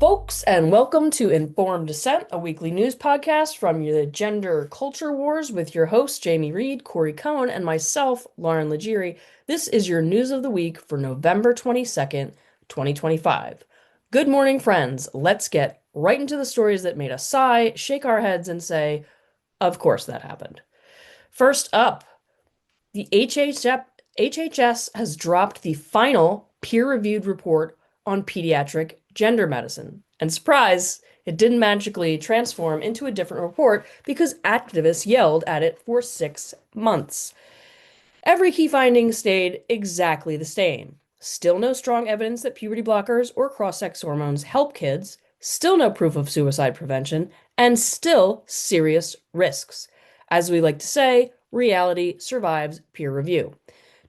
folks, and welcome to Informed Dissent, a weekly news podcast from the Gender Culture Wars with your hosts, Jamie Reed, Corey Cohn, and myself, Lauren Legere. This is your news of the week for November 22nd, 2025. Good morning, friends. Let's get right into the stories that made us sigh, shake our heads, and say, of course that happened. First up, the HHS has dropped the final peer-reviewed report on pediatric gender medicine. And surprise, it didn't magically transform into a different report because activists yelled at it for 6 months. Every key finding stayed exactly the same. Still no strong evidence that puberty blockers or cross-sex hormones help kids, still no proof of suicide prevention, and still serious risks. As we like to say, reality survives peer review.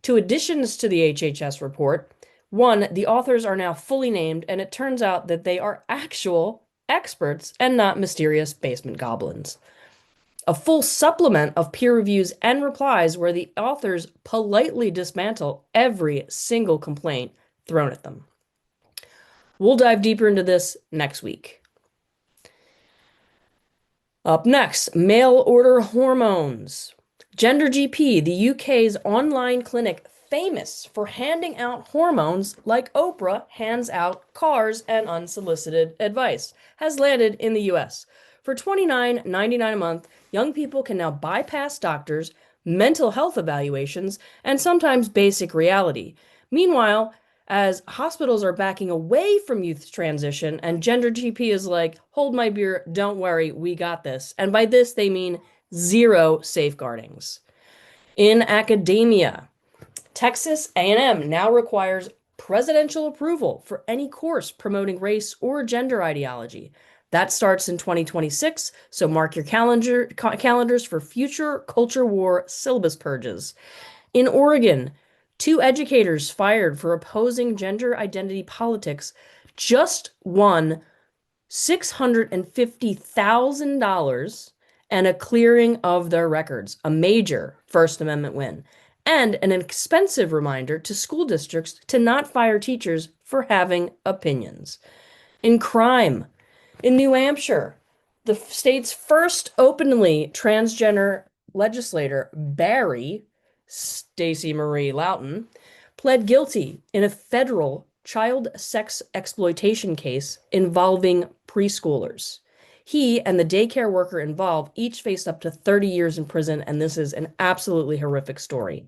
Two additions to the HHS report. One, the authors are now fully named, and it turns out that they are actual experts and not mysterious basement goblins. A full supplement of peer reviews and replies where the authors politely dismantle every single complaint thrown at them. We'll dive deeper into this next week. Up next, mail order hormones. Gender GP, the UK's online clinic famous for handing out hormones like Oprah hands out cars and unsolicited advice, has landed in the US. For $29.99 a month, young people can now bypass doctors, mental health evaluations, and sometimes basic reality. Meanwhile, as hospitals are backing away from youth transition and Gender GP is like, hold my beer, don't worry, we got this. And by this, they mean zero safeguardings. In academia, Texas A&M now requires presidential approval for any course promoting race or gender ideology. That starts in 2026, so mark your calendars for future culture war syllabus purges. In Oregon, two educators fired for opposing gender identity politics just won $650,000 and a clearing of their records, a major First Amendment win, and an expensive reminder to school districts to not fire teachers for having opinions. In crime, in New Hampshire, the state's first openly transgender legislator, Barry Stacey Marie Loughton, pled guilty in a federal child sex exploitation case involving preschoolers. He and the daycare worker involved each faced up to 30 years in prison, and this is an absolutely horrific story.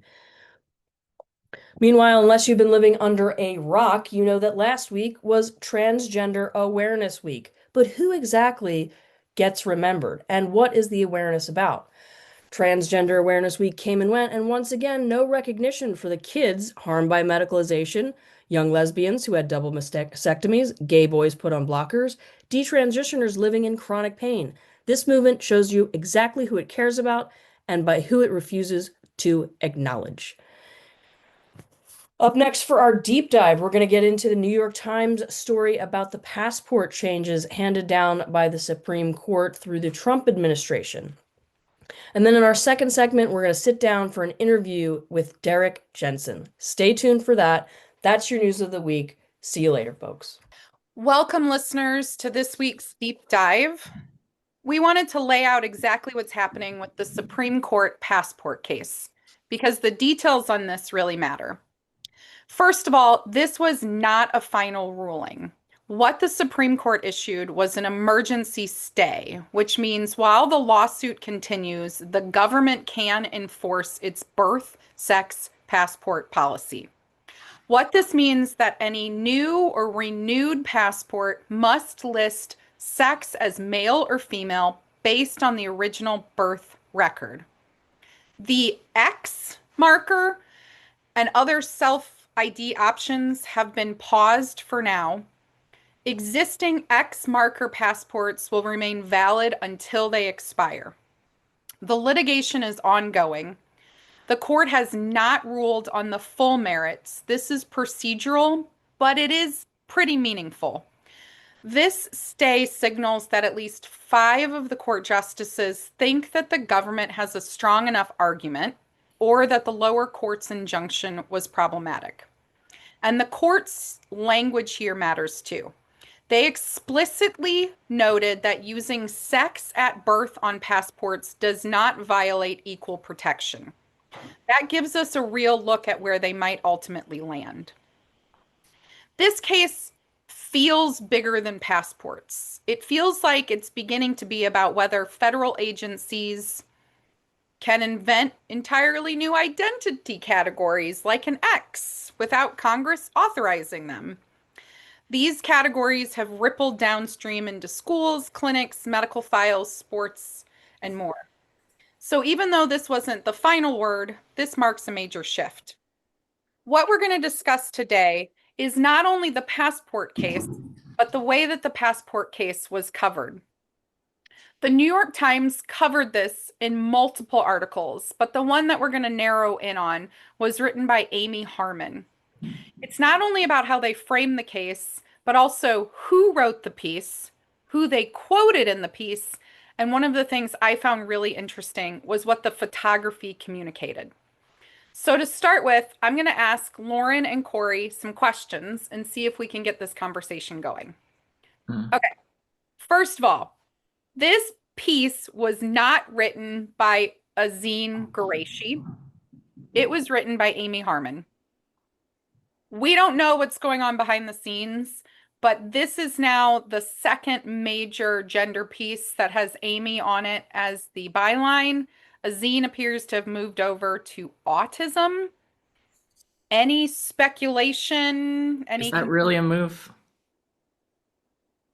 Meanwhile, unless you've been living under a rock, you know that last week was Transgender Awareness Week. But who exactly gets remembered, and what is the awareness about? Transgender Awareness Week came and went, and once again, no recognition for the kids harmed by medicalization, young lesbians who had double mastectomies, gay boys put on blockers, detransitioners living in chronic pain. This movement shows you exactly who it cares about and by who it refuses to acknowledge. Up next for our deep dive, we're going to get into the New York Times story about the passport changes handed down by the Supreme Court through the Trump administration. And then in our second segment, we're going to sit down for an interview with Derrick Jensen. Stay tuned for that. That's your news of the week. See you later, folks. Welcome, listeners, to this week's deep dive. We wanted to lay out exactly what's happening with the Supreme Court passport case, because the details on this really matter. First of all, this was not a final ruling. What the Supreme Court issued was an emergency stay, which means while the lawsuit continues, the government can enforce its birth, sex, passport policy. What this means that any new or renewed passport must list sex as male or female based on the original birth record. The X marker and other self-ID options have been paused for now. Existing X marker passports will remain valid until they expire. The litigation is ongoing. The court has not ruled on the full merits. This is procedural, but it is pretty meaningful. This stay signals that at least 5 of the court justices think that the government has a strong enough argument or that the lower court's injunction was problematic. And the court's language here matters too. They explicitly noted that using sex at birth on passports does not violate equal protection. That gives us a real look at where they might ultimately land. This case feels bigger than passports. It feels like it's beginning to be about whether federal agencies can invent entirely new identity categories like an X without Congress authorizing them. These categories have rippled downstream into schools, clinics, medical files, sports, and more. So even though this wasn't the final word, this marks a major shift. What we're going to discuss today is not only the passport case, but the way that the passport case was covered. The New York Times covered this in multiple articles, but the one that we're going to narrow in on was written by Amy Harmon. It's not only about how they framed the case, but also who wrote the piece, who they quoted in the piece, and one of the things I found really interesting was what the photography communicated. So to start with, I'm going to ask Lauren and Corey some questions and see if we can get this conversation going. Mm. Okay, first of all, this piece was not written by Azine Qureshi. It was written by Amy Harmon. We don't know what's going on behind the scenes, but this is now the second major gender piece that has Amy on it as the byline. Azine appears to have moved over to autism. Any speculation? Is that really a move?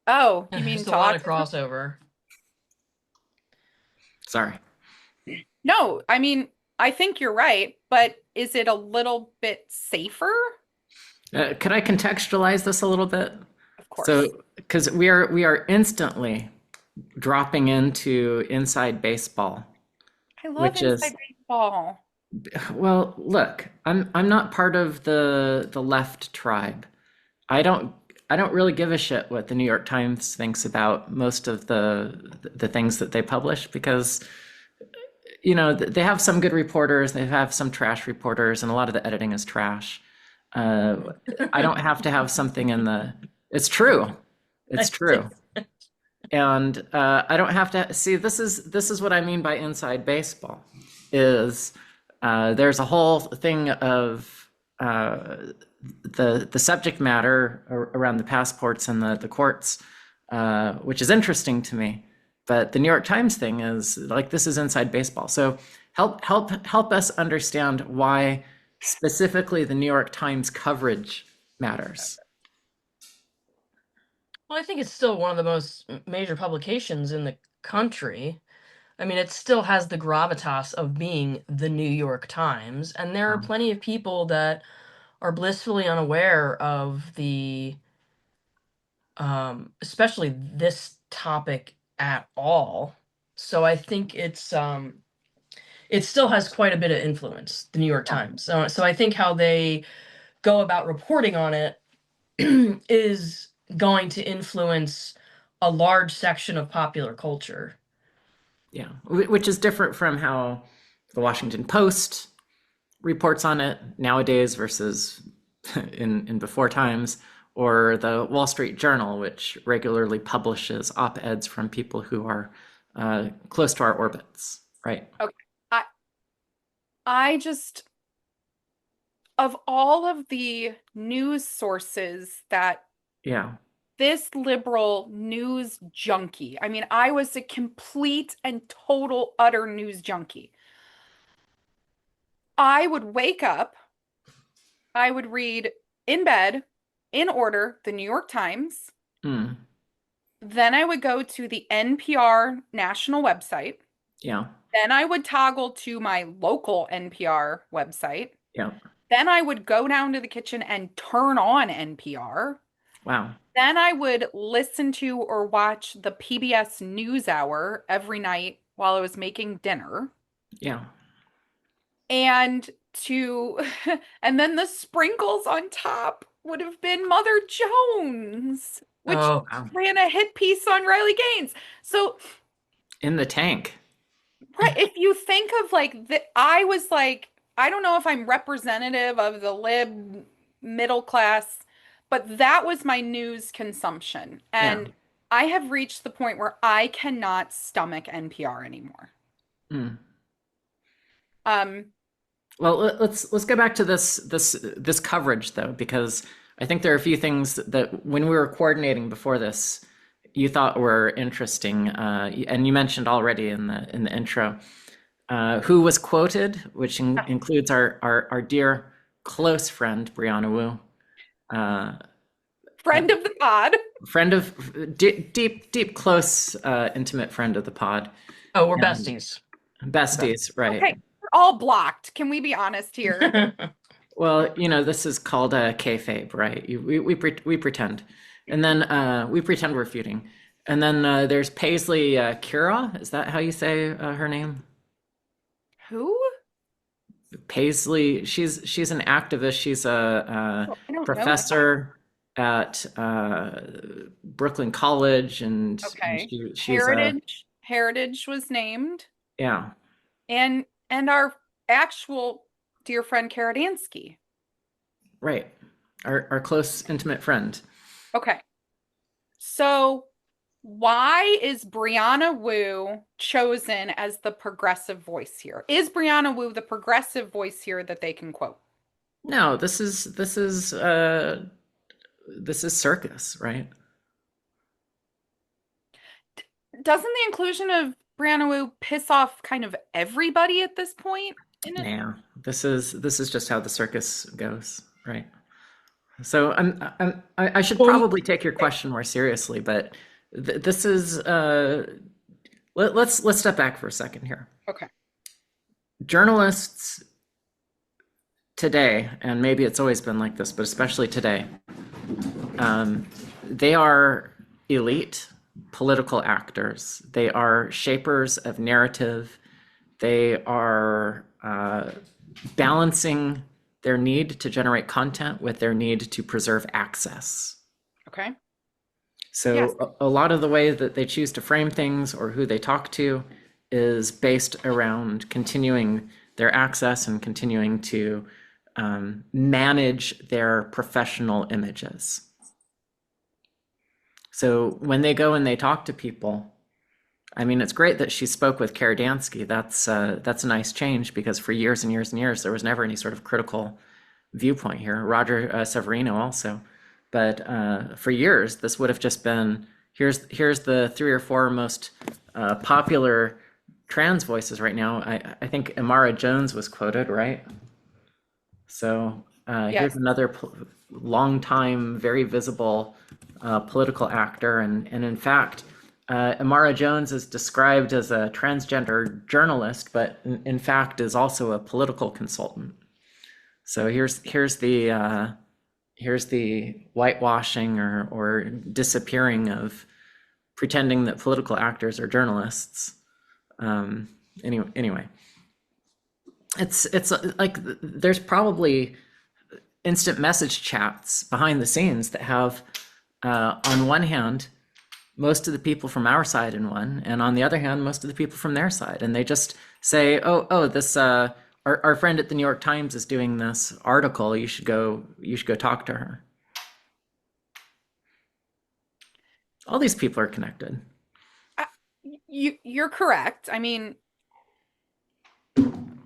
Oh, you mean There's a to lot of autism? crossover. Sorry. No, I mean, I think you're right, but is it a little bit safer? Could I contextualize this a little bit? Of course. So, because we are instantly dropping into inside baseball, I love which is, inside baseball. well, look, I'm not part of the left tribe. I don't I don't really give a shit what the New York Times thinks about most of the things that they publish because they have some good reporters, they have some trash reporters, and a lot of the editing is trash. Uh, I don't have to have something in the. It's true. It's true. And I don't have to see. This is what I mean by inside baseball. Is there's a whole thing of the subject matter around the passports and the courts, which is interesting to me. But the New York Times thing is like this is inside baseball. So help us understand why specifically the New York Times coverage matters. Well, I think it's still one of the most major publications in the country. I mean, it still has the gravitas of being the New York Times, and there are plenty of people that are blissfully unaware of especially this topic at all. So I think it still has quite a bit of influence, the New York Times. So I think how they go about reporting on it is going to influence a large section of popular culture. Yeah, which is different from how the Washington Post reports on it nowadays versus in before times, or the Wall Street Journal, which regularly publishes op-eds from people who are close to our orbits, right? Okay. I just, of all of the news sources that Yeah. this liberal news junkie, I mean, I was a complete and total utter news junkie. I would wake up, I would read in bed, in order, the New York Times. Mm. Then I would go to the NPR national website. Yeah. Then I would toggle to my local NPR website. Yeah. Then I would go down to the kitchen and turn on NPR. Wow. Then I would listen to or watch the PBS NewsHour every night while I was making dinner. Yeah. And and then the sprinkles on top would have been Mother Jones, which Oh, Wow. ran a hit piece on Riley Gaines. So, In the tank. right, if you think of I was like, I don't know if I'm representative of the lib middle class, But that was my news consumption. Yeah. And I have reached the point where I cannot stomach NPR anymore. Mm. Um, Well, let's go back to this coverage though, because I think there are a few things that when we were coordinating before this, you thought were interesting, and you mentioned already in the intro. Who was quoted, which includes our dear close friend Brianna Wu, uh, friend of the pod. friend of deep close intimate friend of the pod, Oh, we're and besties. besties, right? Okay, we're all blocked. Can we be honest here? Well, this is called a kayfabe, right? We pretend, and then we pretend we're feuding, and then there's Paisley Kira. Is that how you say her name? Who? Paisley. She's an activist. She's a, I don't know that. professor at Brooklyn College, and Okay. she's a Heritage was named, yeah, and our actual dear friend Karadansky. right. Our close intimate friend. Okay. So why is Brianna Wu chosen as the progressive voice here? Is Brianna Wu the progressive voice here that they can quote? No, this is circus, right? Doesn't the inclusion of Brianna Wu piss off kind of everybody at this point? Yeah, this is just how the circus goes, right? So I should probably take your question more seriously, but this is let's step back for a second here. Okay. Journalists today, and maybe it's always been like this, but especially today, they are elite political actors. They are shapers of narrative. They are balancing their need to generate content with their need to preserve access. Okay. So Yes. a lot of the way that they choose to frame things or who they talk to is based around continuing their access and continuing to manage their professional images. So when they go and they talk to people, I mean, it's great that she spoke with Karadansky. That's a nice change, because for years and years and years, there was never any sort of critical viewpoint here. Roger Severino also. But for years, this would have just been, here's the 3 or 4 most popular trans voices right now. I think Amara Jones was quoted, right? So here's Yes. another long time, very visible political actor. And in fact, Amara Jones is described as a transgender journalist, but in fact is also a political consultant. So here's the whitewashing or disappearing of pretending that political actors are journalists. Anyway, it's like there's probably instant message chats behind the scenes that have, on one hand, most of the people from our side in one, and on the other hand, most of the people from their side, and they just say, "Oh, this our friend at the New York Times is doing this article. You should go talk to her." All these people are connected. You're correct. I mean,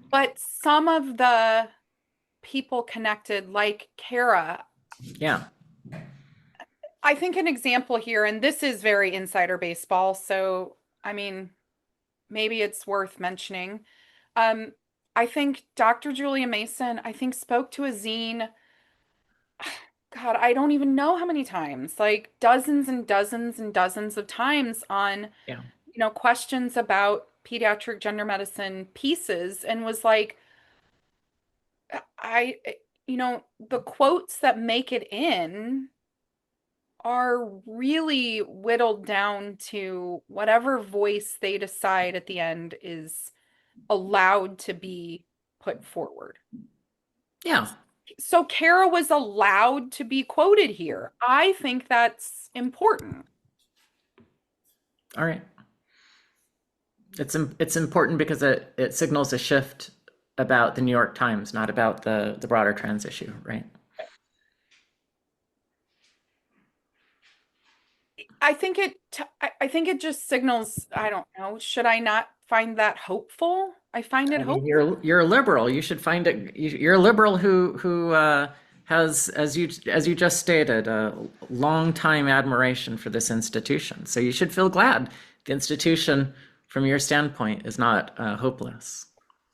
but some of the people connected, like Kara, Yeah. I think an example here, and this is very insider baseball, so I mean, maybe it's worth mentioning. I think Dr. Julia Mason, I think, spoke to a zine. God, I don't even know how many times, like dozens and dozens and dozens of times on, Yeah. questions about pediatric gender medicine pieces, and was like, I, the quotes that make it in are really whittled down to whatever voice they decide at the end is allowed to be put forward. Yeah. So Kara was allowed to be quoted here. I think that's important. All right. It's important because it signals a shift about the New York Times, not about the broader trans issue, right? I think I think it just signals, I don't know, should I not find that hopeful? I find it I mean, hopeful. you're a liberal. You should find it. You're a liberal who has, as you just stated, a long time admiration for this institution. So you should feel glad the institution, from your standpoint, is not hopeless.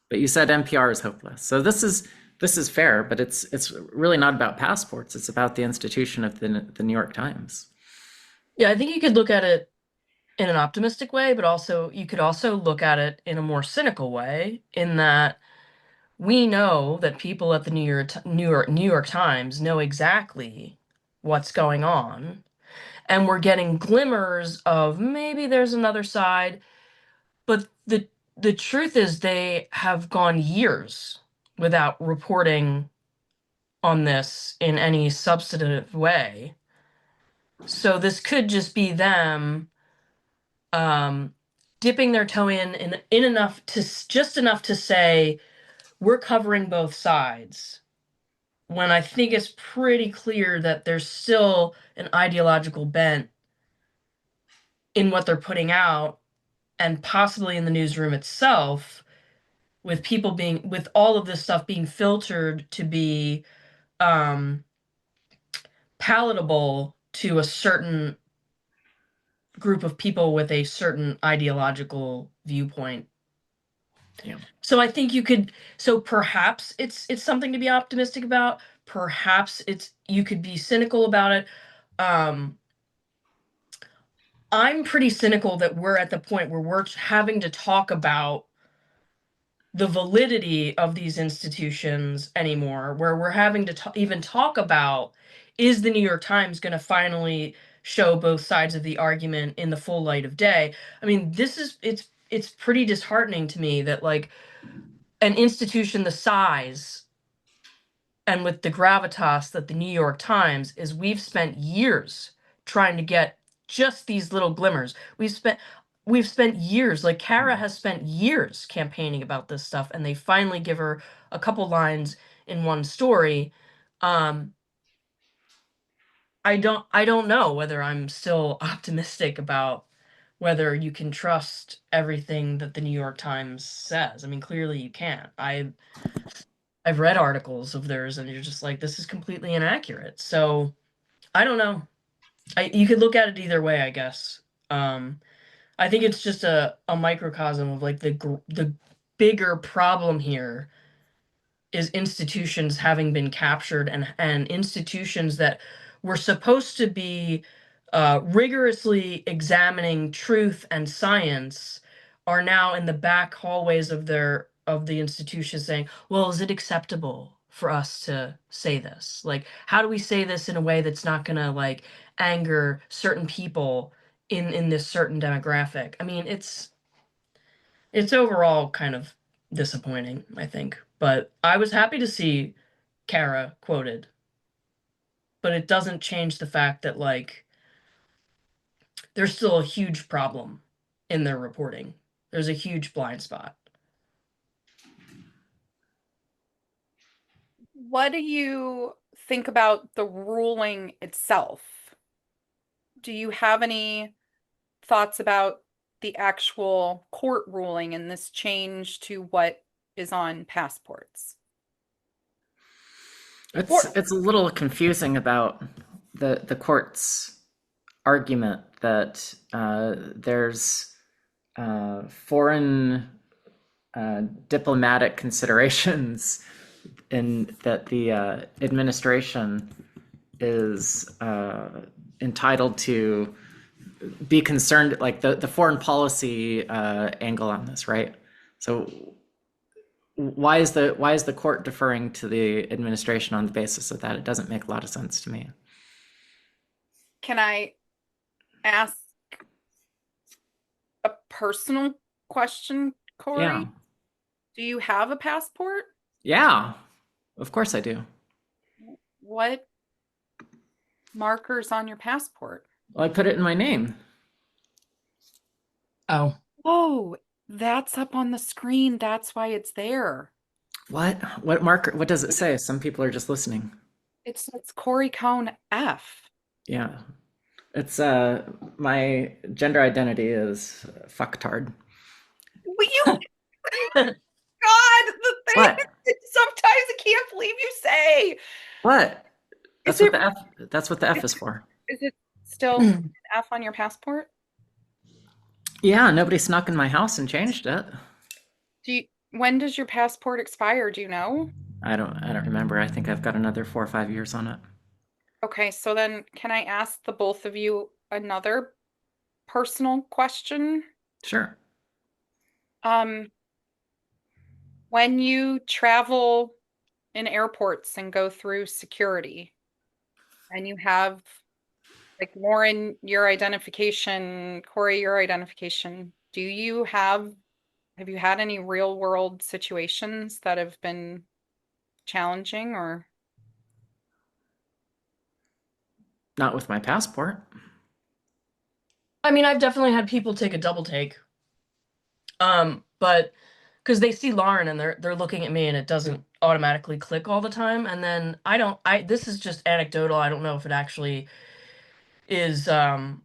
But you said NPR is hopeless. So this is fair, but it's really not about passports. It's about the institution of the New York Times. Yeah, I think you could look at it in an optimistic way, but also you could also look at it in a more cynical way, in that we know that people at the New York Times know exactly what's going on, and we're getting glimmers of maybe there's another side, but the truth is they have gone years without reporting on this in any substantive way. So this could just be them um, dipping their toe in enough to just enough to say we're covering both sides. When I think it's pretty clear that there's still an ideological bent in what they're putting out, and possibly in the newsroom itself, with people being with all of this stuff being filtered to be um, palatable to a certain group of people with a certain ideological viewpoint. Yeah. So I think you could, so perhaps it's something to be optimistic about. Perhaps it's you could be cynical about it. Um, I'm pretty cynical that we're at the point where we're having to talk about the validity of these institutions anymore, where we're having to even talk about, is the New York Times going to finally show both sides of the argument in the full light of day? I mean, it's pretty disheartening to me that like an institution the size and with the gravitas that the New York Times is, we've spent years trying to get just these little glimmers. We've spent years, like Kara has spent years campaigning about this stuff, and they finally give her a couple lines in one story. Um, I don't know whether I'm still optimistic about whether you can trust everything that the New York Times says. I mean, clearly you can't. I've read articles of theirs, and you're just like, this is completely inaccurate. So I don't know. You could look at it either way, I guess. Um, I think it's just a microcosm of like the bigger problem here is institutions having been captured, and institutions that were supposed to be rigorously examining truth and science are now in the back hallways of the institution saying, well, is it acceptable for us to say this? Like, how do we say this in a way that's not gonna like anger certain people in this certain demographic? I mean, it's overall kind of disappointing, I think. But I was happy to see Kara quoted. But it doesn't change the fact that like there's still a huge problem in their reporting. There's a huge blind spot. What do you think about the ruling itself? Do you have any thoughts about the actual court ruling and this change to what is on passports? Or It's a little confusing about the court's argument that there's foreign diplomatic considerations in that the administration is entitled to be concerned, like the foreign policy angle on this, right? So why is the court deferring to the administration on the basis of that? It doesn't make a lot of sense to me. can I ask a personal question, Corey? Yeah. Do you have a passport? Yeah, of course I do. What markers on your passport? Well, I put it in my name. Oh, Oh, that's up on the screen. That's why it's there. What marker? What does it say? Some people are just listening. It's Corey Cohn F. Yeah. It's my gender identity is fucktard. Will you, God, the thing What? that sometimes I can't believe you say. What? Is That's what it the F is for. is it still an F on your passport? Yeah, nobody snuck in my house and changed it. When does your passport expire? Do you know? I don't remember. I think I've got another 4 or 5 years on it. Okay, so then can I ask the both of you another personal question? Sure. Um, when you travel in airports and go through security and you have like Lauren, your identification, Corey, your identification, have you had any real world situations that have been challenging or Not with my passport. I mean, I've definitely had people take a double take. But because they see Lauren and they're looking at me and it doesn't automatically click all the time. And then I this is just anecdotal. I don't know if it actually is a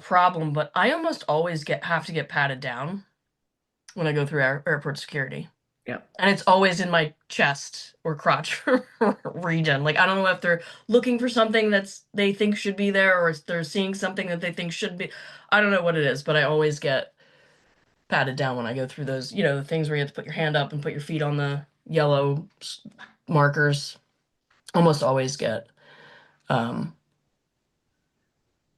problem, but I almost always have to get patted down when I go through airport security. Yep. And it's always in my chest or crotch region. Like I don't know if they're looking for something they think should be there or if they're seeing something that they think should be. I don't know what it is, but I always get patted down when I go through those, the things where you have to put your hand up and put your feet on the yellow markers. Almost always get um,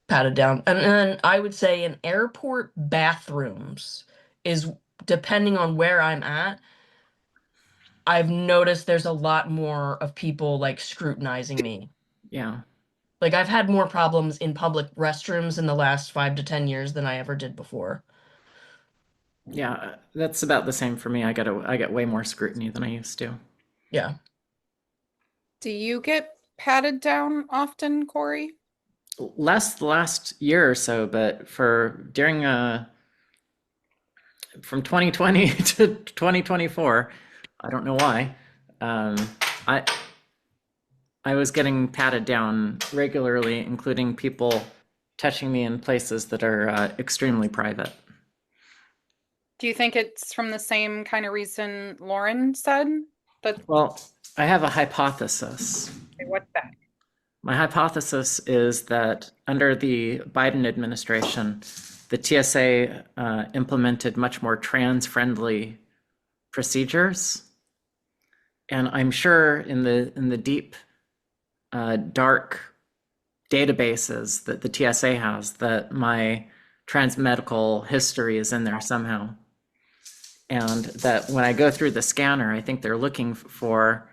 patted down. And then I would say in airport bathrooms is depending on where I'm at, I've noticed there's a lot more of people like scrutinizing me. Yeah. Like I've had more problems in public restrooms in the last 5 to 10 years than I ever did before. Yeah, that's about the same for me. I get way more scrutiny than I used to. Yeah. do you get patted down often, Corey? Less the last year or so, but for during from 2020 to 2024, I don't know why. Um, I I was getting patted down regularly, including people touching me in places that are extremely private. Do you think it's from the same kind of reason Lauren said? That Well, I have a hypothesis. what's that? My hypothesis is that under the Biden administration, the TSA implemented much more trans-friendly procedures, and I'm sure in the deep, dark databases that the TSA has, that my trans medical history is in there somehow, and that when I go through the scanner, I think they're looking for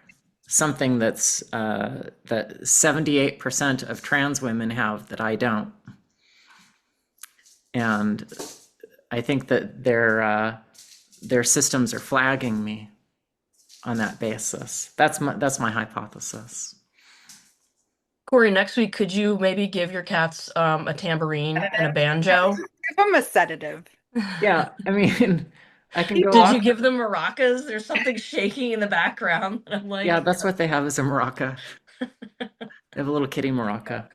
something that's that 78% of trans women have that I don't, and I think that their systems are flagging me on that basis. That's my hypothesis. Corey, next week, could you maybe give your cats a tambourine and a banjo? Give them a sedative. Yeah, I mean, I can go Did you off. give them maracas? There's something shaking in the background. I'm Yeah, like, that's what they have as a maraca. They have a little kitty maraca.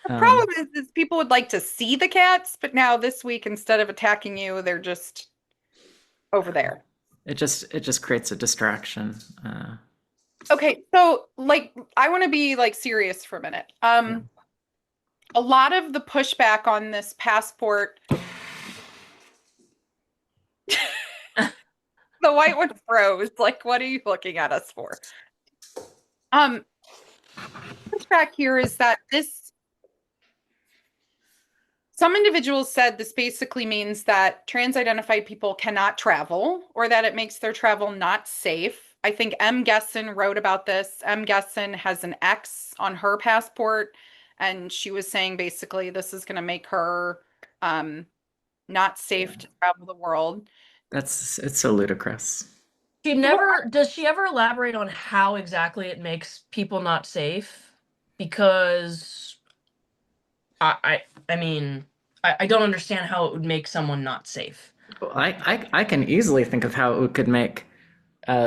The problem is people would like to see the cats, but now this week, instead of attacking you, they're just over there. It just creates a distraction. Okay, so like I want to be like serious for a minute. A lot of the pushback on this passport, the white one froze. Like, what are you looking at us for? Pushback here is that some individuals said this basically means that trans-identified people cannot travel or that it makes their travel not safe. I think M. Gesson wrote about this. M. Gesson has an X on her passport, and she was saying basically this is going to make her not safe to travel the world. It's so ludicrous. does she ever elaborate on how exactly it makes people not safe? Because I mean, I don't understand how it would make someone not safe. Well, I can easily think of how it could make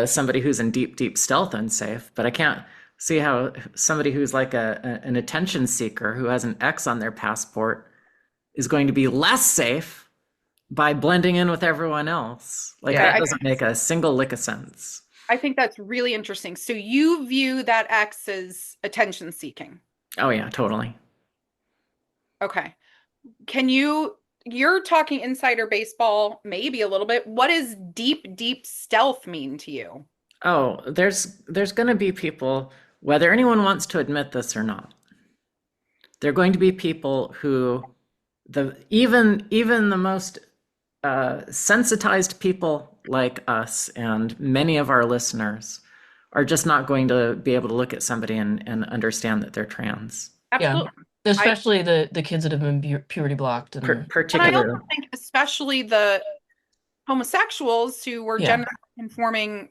somebody who's in deep stealth unsafe, but I can't. See how somebody who's like an attention seeker who has an X on their passport is going to be less safe by blending in with everyone else. Like Yeah. that doesn't make a single lick of sense. I think that's really interesting. So you view that X as attention seeking. Oh yeah, totally. Okay. You're talking insider baseball, maybe a little bit. What does deep, deep stealth mean to you? Oh, there's going to be people, whether anyone wants to admit this or not, there are going to be people who even the most sensitized people like us and many of our listeners are just not going to be able to look at somebody and understand that they're trans. Absolutely. Especially the kids that have been puberty blocked. And And I Particularly, also think especially the homosexuals who were gender conforming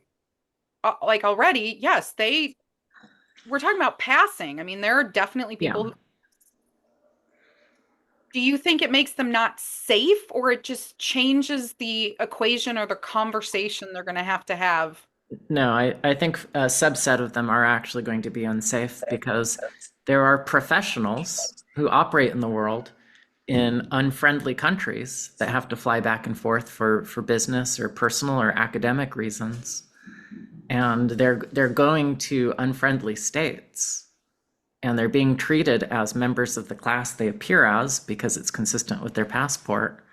like already, yes, we're talking about passing. I mean, there are definitely people who, do you think it makes them not safe, or it just changes the equation or the conversation they're going to have? No, I think a subset of them are actually going to be unsafe because there are professionals who operate in the world in unfriendly countries that have to fly back and forth for business or personal or academic reasons. And they're going to unfriendly states and they're being treated as members of the class they appear as because it's consistent with their passport.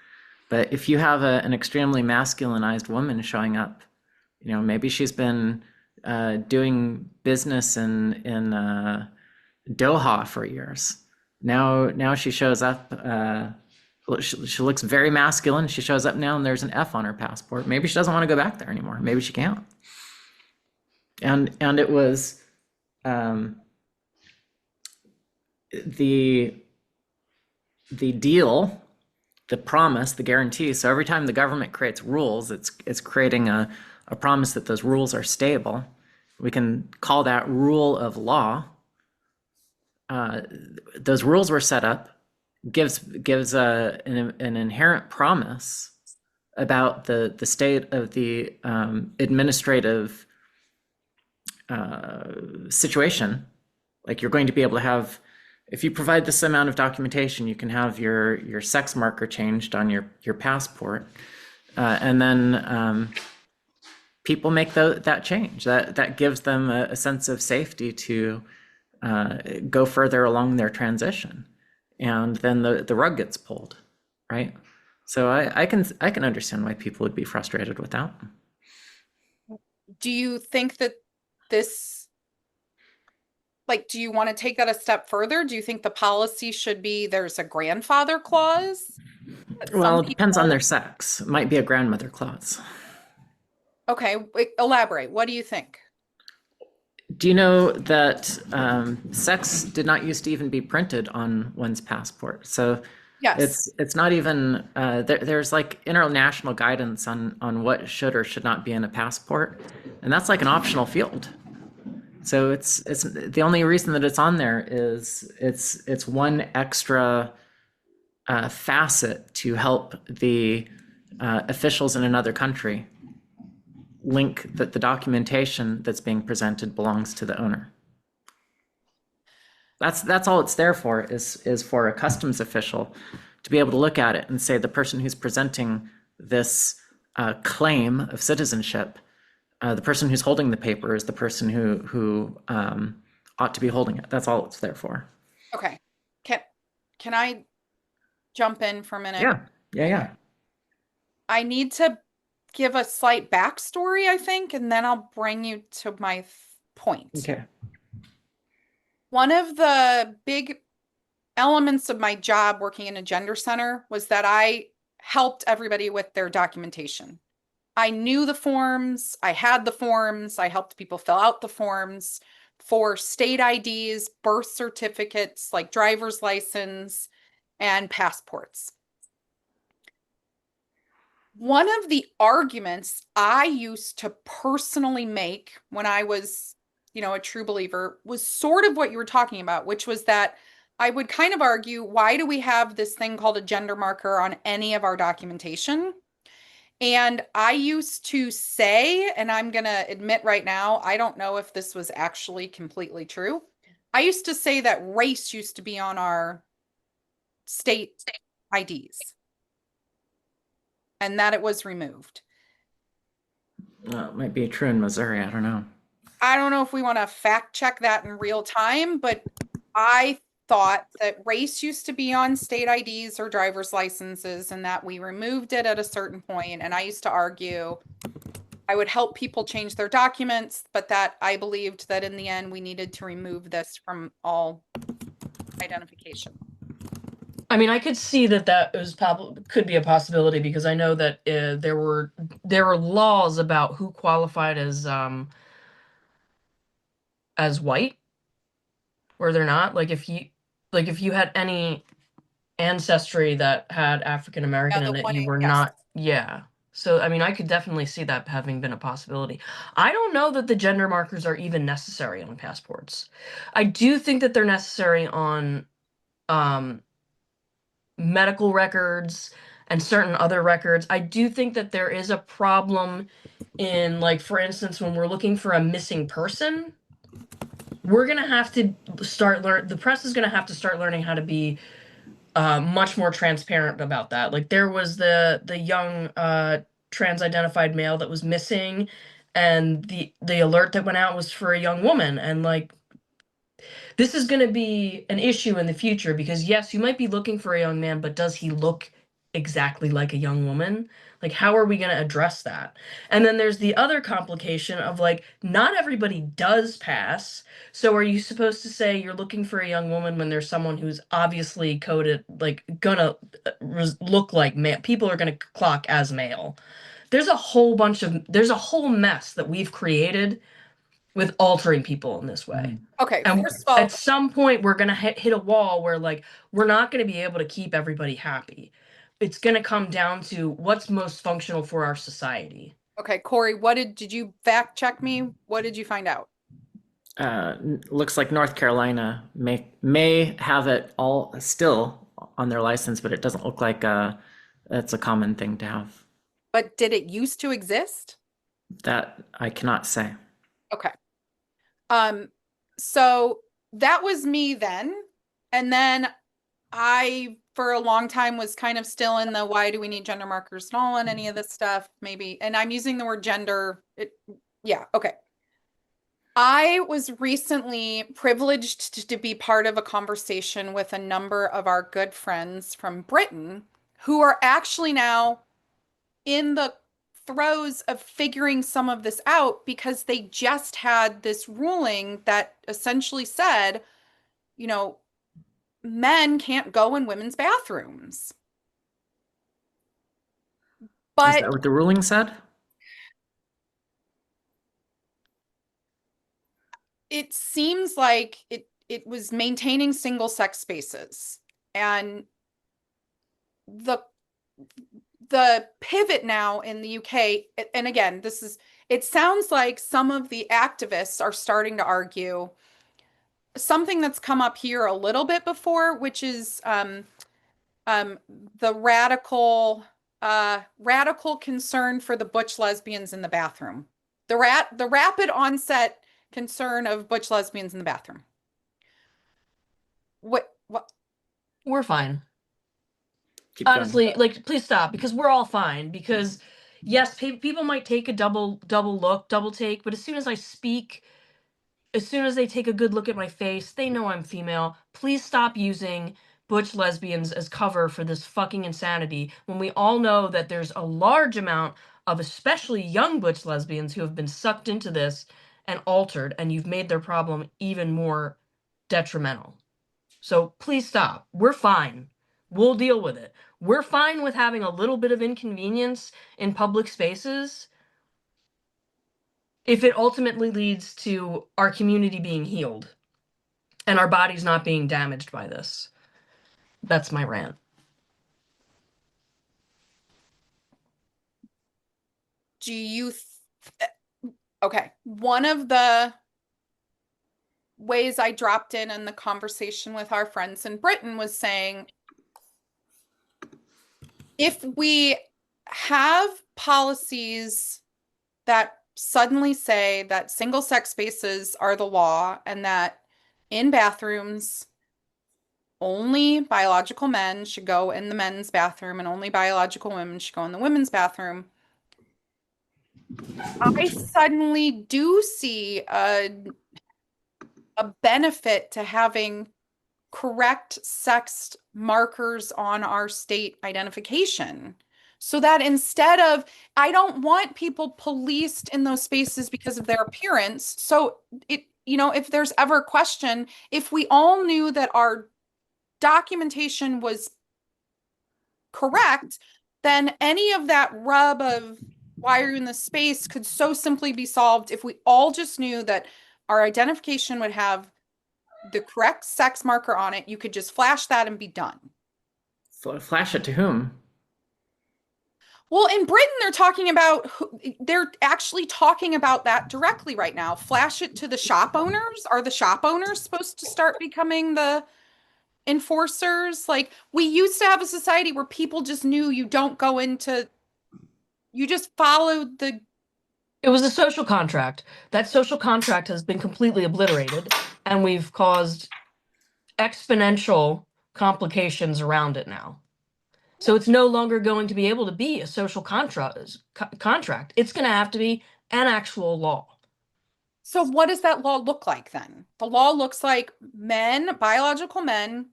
But if you have an extremely masculinized woman showing up, maybe she's been doing business in Doha for years. Now she shows up. She looks very masculine. She shows up now, and there's an F on her passport. Maybe she doesn't want to go back there anymore. Maybe she can't. And it was the deal, the promise, the guarantee. So every time the government creates rules, it's creating a promise that those rules are stable. We can call that rule of law. Those rules were set up, gives an inherent promise about the state of the administrative situation. Like you're going to be able to have, if you provide this amount of documentation, you can have your sex marker changed on your passport, and then people make that change. That gives them a sense of safety to go further along their transition, and then the rug gets pulled, right? So I can understand why people would be frustrated with that. Do you think that this, like, do you want to take that a step further? Do you think the policy should be there's a grandfather clause? Well, it depends on their sex. It might be a grandmother clause. Okay, elaborate. What do you think? Do you know that sex did not used to even be printed on one's passport? So yes, it's not even there's like international guidance on what should or should not be in a passport, and that's like an optional field. So it's the only reason that it's on there is it's one extra facet to help the officials in another country link that the documentation that's being presented belongs to the owner. That's all it's there for, is for a customs official to be able to look at it and say the person who's presenting this claim of citizenship, the person who's holding the paper is the person who ought to be holding it. That's all it's there for. Okay. Can I jump in for a minute? Yeah. I need to give a slight backstory, I think, and then I'll bring you to my point. Okay. One of the big elements of my job working in a gender center was that I helped everybody with their documentation. I knew the forms, I had the forms, I helped people fill out the forms for state IDs, birth certificates, like driver's license, and passports. One of the arguments I used to personally make when I was, a true believer was sort of what you were talking about, which was that I would kind of argue, why do we have this thing called a gender marker on any of our documentation? And I used to say, and I'm going to admit right now, I don't know if this was actually completely true. I used to say that race used to be on our state IDs and that it was removed. It might be true in Missouri. I don't know. I don't know if we want to fact check that in real time, but I thought that race used to be on state IDs or driver's licenses and that we removed it at a certain point. And I used to argue I would help people change their documents, but that I believed that in the end we needed to remove this from all identification. I mean, I could see that that was probably could be a possibility because I know that there were laws about who qualified as white, or they're not. Like if you had any ancestry that had African Now American the in it, one, you were yes. not. Yeah. So I mean, I could definitely see that having been a possibility. I don't know that the gender markers are even necessary on passports. I do think that they're necessary on um medical records and certain other records. I do think that there is a problem in, like, for instance, when we're looking for a missing person, we're gonna have to the press is gonna have to start learning how to be much more transparent about that. Like there was the young trans-identified male that was missing, and the alert that went out was for a young woman, and like this is going to be an issue in the future because yes, you might be looking for a young man, but does he look exactly like a young woman? Like, how are we going to address that? And then there's the other complication of like, not everybody does pass. So are you supposed to say you're looking for a young woman when there's someone who's obviously coded, like, gonna look like male? People are going to clock as male. There's a whole mess that we've created with altering people in this way. Okay, And first of all, at some point, we're going to hit a wall where, like, we're not going to be able to keep everybody happy. It's going to come down to what's most functional for our society. okay, Corey, what did you fact check me? What did you find out? Looks like North Carolina may have it all still on their license, but it doesn't look like that's a common thing to have. But did it used to exist? That I cannot say. Okay. So that was me then. And then I, for a long time, was kind of still in the why do we need gender markers and all and any of this stuff, maybe. And I'm using the word gender. Yeah, okay. I was recently privileged to be part of a conversation with a number of our good friends from Britain who are actually now in the throes of figuring some of this out because they just had this ruling that essentially said, you know, men can't go in women's bathrooms. Is that But what the ruling said? it seems like it was maintaining single sex spaces. And the the pivot now in the UK, and again, it sounds like some of the activists are starting to argue something that's come up here a little bit before, which is the radical concern for the butch lesbians in the bathroom. The rapid onset concern of butch lesbians in the bathroom. What? We're fine. Keep going. Honestly, like, please stop because we're all fine. Because yes, people might take a double look, double take, but as soon as I speak, as soon as they take a good look at my face, they know I'm female. Please stop using butch lesbians as cover for this fucking insanity when we all know that there's a large amount of especially young butch lesbians who have been sucked into this and altered, and you've made their problem even more detrimental. So please stop. We're fine. We'll deal with it. We're fine with having a little bit of inconvenience in public spaces if it ultimately leads to our community being healed and our bodies not being damaged by this. That's my rant. Do you okay, one of the ways I dropped in the conversation with our friends in Britain was saying if we have policies that suddenly say that single-sex spaces are the law and that in bathrooms, only biological men should go in the men's bathroom and only biological women should go in the women's bathroom, I suddenly do see a benefit to having correct sex markers on our state identification. So that instead of, I don't want people policed in those spaces because of their appearance. So if there's ever a question, if we all knew that our documentation was correct, then any of that rub of why are you in this space could so simply be solved if we all just knew that our identification would have the correct sex marker on it. You could just flash that and be done. Flash it to whom? Well, in Britain, they're actually talking about that directly right now. Flash it to the shop owners. Are the shop owners supposed to start becoming the enforcers? Like, we used to have a society where people just knew you just followed the. It was a social contract. That social contract has been completely obliterated, and we've caused exponential complications around it now. So it's no longer going to be able to be a social contract. It's going to have to be an actual law. So what does that law look like then? The law looks like biological men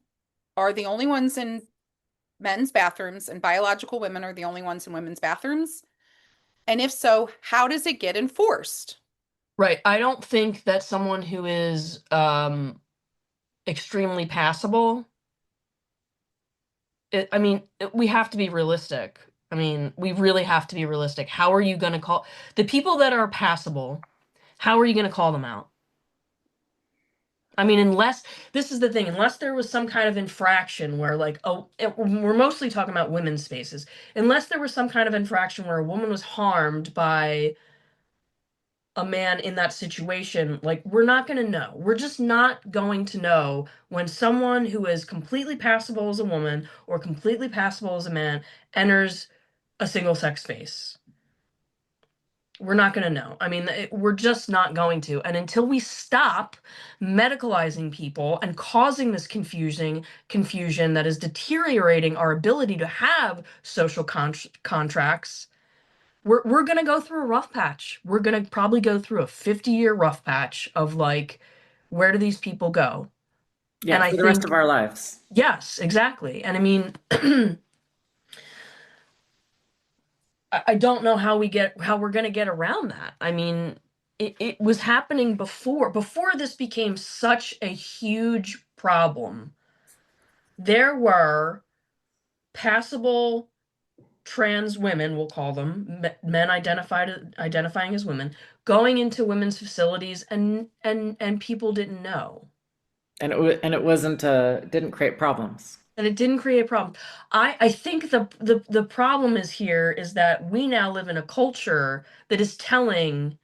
are the only ones in men's bathrooms and biological women are the only ones in women's bathrooms. And if so, how does it get enforced? Right. I don't think that someone who is extremely passable. We have to be realistic. We really have to be realistic. How are you going to call the people that are passable? How are you going to call them out? Unless this is the thing, unless there was some kind of infraction where, like, we're mostly talking about women's spaces. Unless there was some kind of infraction where a woman was harmed by a man in that situation, like, we're not going to know. We're just not going to know when someone who is completely passable as a woman or completely passable as a man enters a single-sex space. We're not going to know. We're just not going to. And until we stop medicalizing people and causing this confusion that is deteriorating our ability to have social contracts, we're going to go through a rough patch. We're going to probably go through a 50-year rough patch of, like, where do these people go? Yeah, and for the rest of our lives. Yes, exactly. And I don't know how we're going to get around that. It was happening before this became such a huge problem. There were passable trans women, we'll call them, men identifying as women, going into women's facilities, and people didn't know. And it wasn't didn't create problems. And it didn't create problems. I think the problem is that we now live in a culture that is telling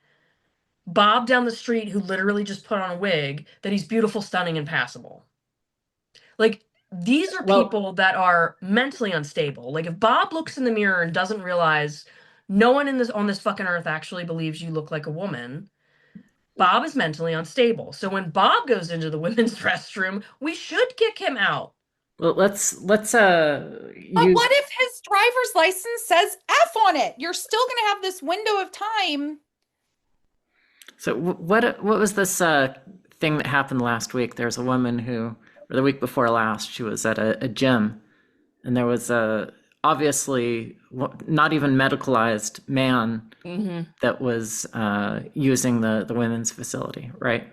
Bob down the street, who literally just put on a wig, that he's beautiful, stunning, and passable. Like, these are people that are mentally unstable. Like, if Bob looks in the mirror and doesn't realize no one on this fucking earth actually believes you look like a woman, Bob is mentally unstable. So when Bob goes into the women's restroom, we should kick him out. Well, let's But what if his driver's license says F on it? You're still going to have this window of time. So what was this thing that happened last week? There's a woman or the week before last, she was at a gym, and there was a obviously not even medicalized man that was using the women's facility, right?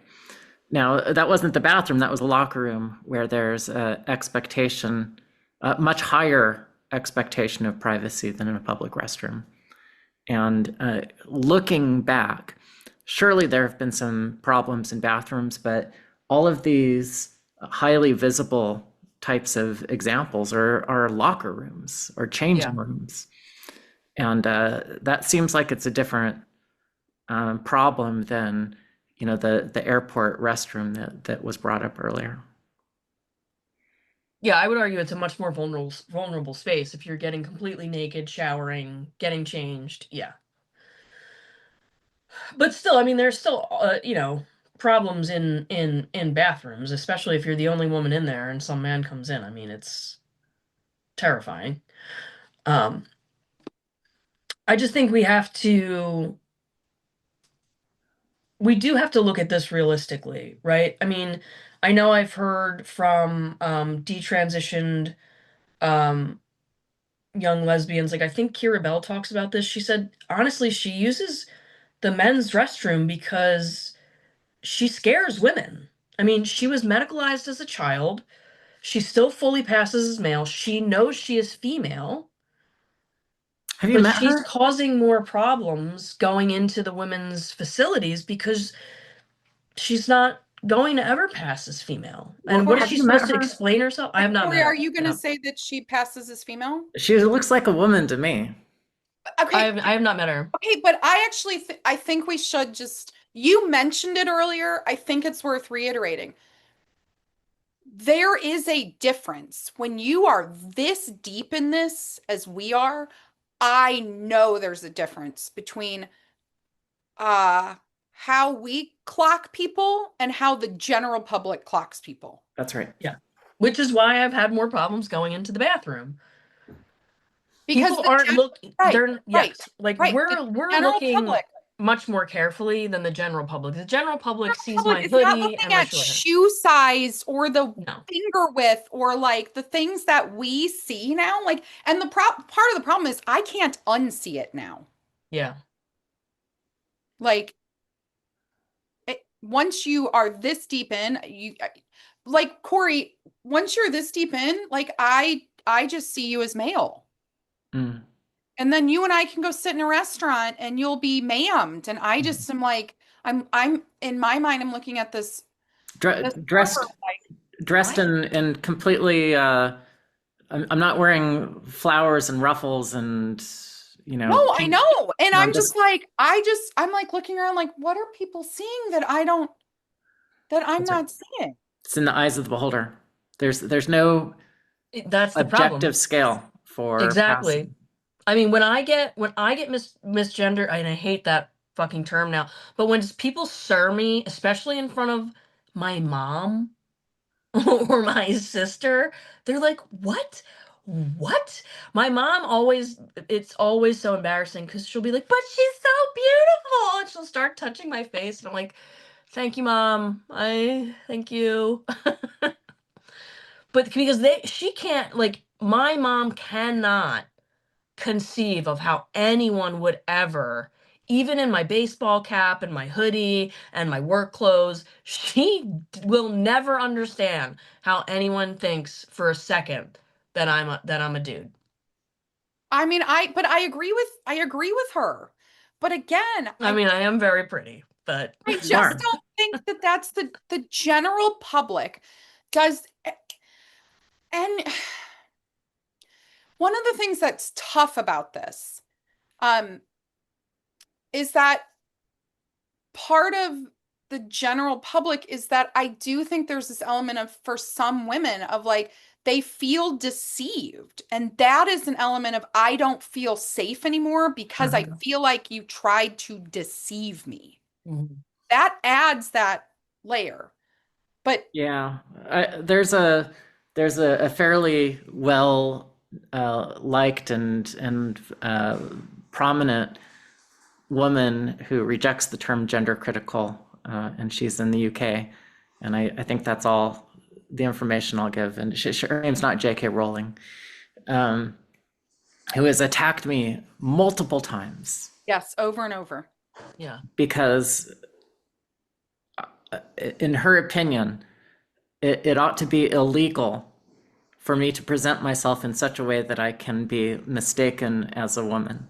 Now, that wasn't the bathroom, that was a locker room where there's a much higher expectation of privacy than in a public restroom. And looking back, surely there have been some problems in bathrooms, but all of these highly visible types of examples are locker rooms or changing rooms. And that seems like it's a different problem than the airport restroom that was brought up earlier. Yeah, I would argue it's a much more vulnerable space if you're getting completely naked, showering, getting changed. Yeah. But still, I mean, there's still problems in bathrooms, especially if you're the only woman in there and some man comes in. I mean, it's terrifying. Um, I just think we do have to look at this realistically, right? I mean, I know I've heard from detransitioned um young lesbians, like I think Kira Bell talks about this. She said honestly she uses the men's restroom because she scares women. I mean, she was medicalized as a child. She still fully passes as male. She knows she is female, Have you but met she's her? causing more problems going into the women's facilities because she's not going to ever pass as female. And what is Have she you met supposed to her? explain herself? I have not Corey, met are her. you going to No. say that she passes as female? She looks like a woman to me. Okay, I have not met her. okay, but I actually I think we should just, you mentioned it earlier. I think it's worth reiterating. There is a difference when you are this deep in this as we are. I know there's a difference between uh how we clock people and how the general public clocks people. That's right. Yeah. Which is why I've had more problems going into the bathroom. Because People aren't looking, right, they're, right, yes, like right. The we're general looking public, much more carefully than the general public. The general public sees public my is not hoodie looking and my at short hair. shoe size or the No. finger width or like the things that we see now. Like, and the part of the problem is I can't unsee it now. Yeah. Like, once you are this deep in, like Corey, once you're this deep in, like I just see you as male. Mm. And then you and I can go sit in a restaurant and you'll be ma'amed. And I just am like, I'm in my mind, I'm looking at this Dressed like, dressed what? in completely I'm not wearing flowers and ruffles and No, I pink. know. And No, I'm I'm just just like, I'm like looking around like, what are people seeing that I'm that's right. not seeing? It's in the eyes of the beholder. There's no That's the objective problem. scale for Exactly. passing. I mean, when I get misgender, and I hate that fucking term now, but when people sir me, especially in front of my mom or my sister, they're like, "What? What?" My mom always, it's always so embarrassing because she'll be like, "But she's so beautiful," and she'll start touching my face, and I'm like, "Thank you, mom. I thank you." But because she can't, like, my mom cannot conceive of how anyone would ever, even in my baseball cap and my hoodie and my work clothes, she will never understand how anyone thinks for a second that I'm a dude. I mean, but I agree with her. But again, I mean, I am very pretty, but I You just are. don't think that that's the general public does. And one of the things that's tough about this, um, is that part of the general public is that I do think there's this element of, for some women, of like they feel deceived. And that is an element of, I don't feel safe anymore because I Mhm. feel like you tried to deceive me. Mhm. That adds that layer. But Yeah, there's a fairly well liked and prominent woman who rejects the term gender critical, and she's in the UK, and I think that's all the information I'll give. And her name's not J.K. Rowling, um, who has attacked me multiple times yes, over and over. Yeah. because, in her opinion, it ought to be illegal for me to present myself in such a way that I can be mistaken as a woman.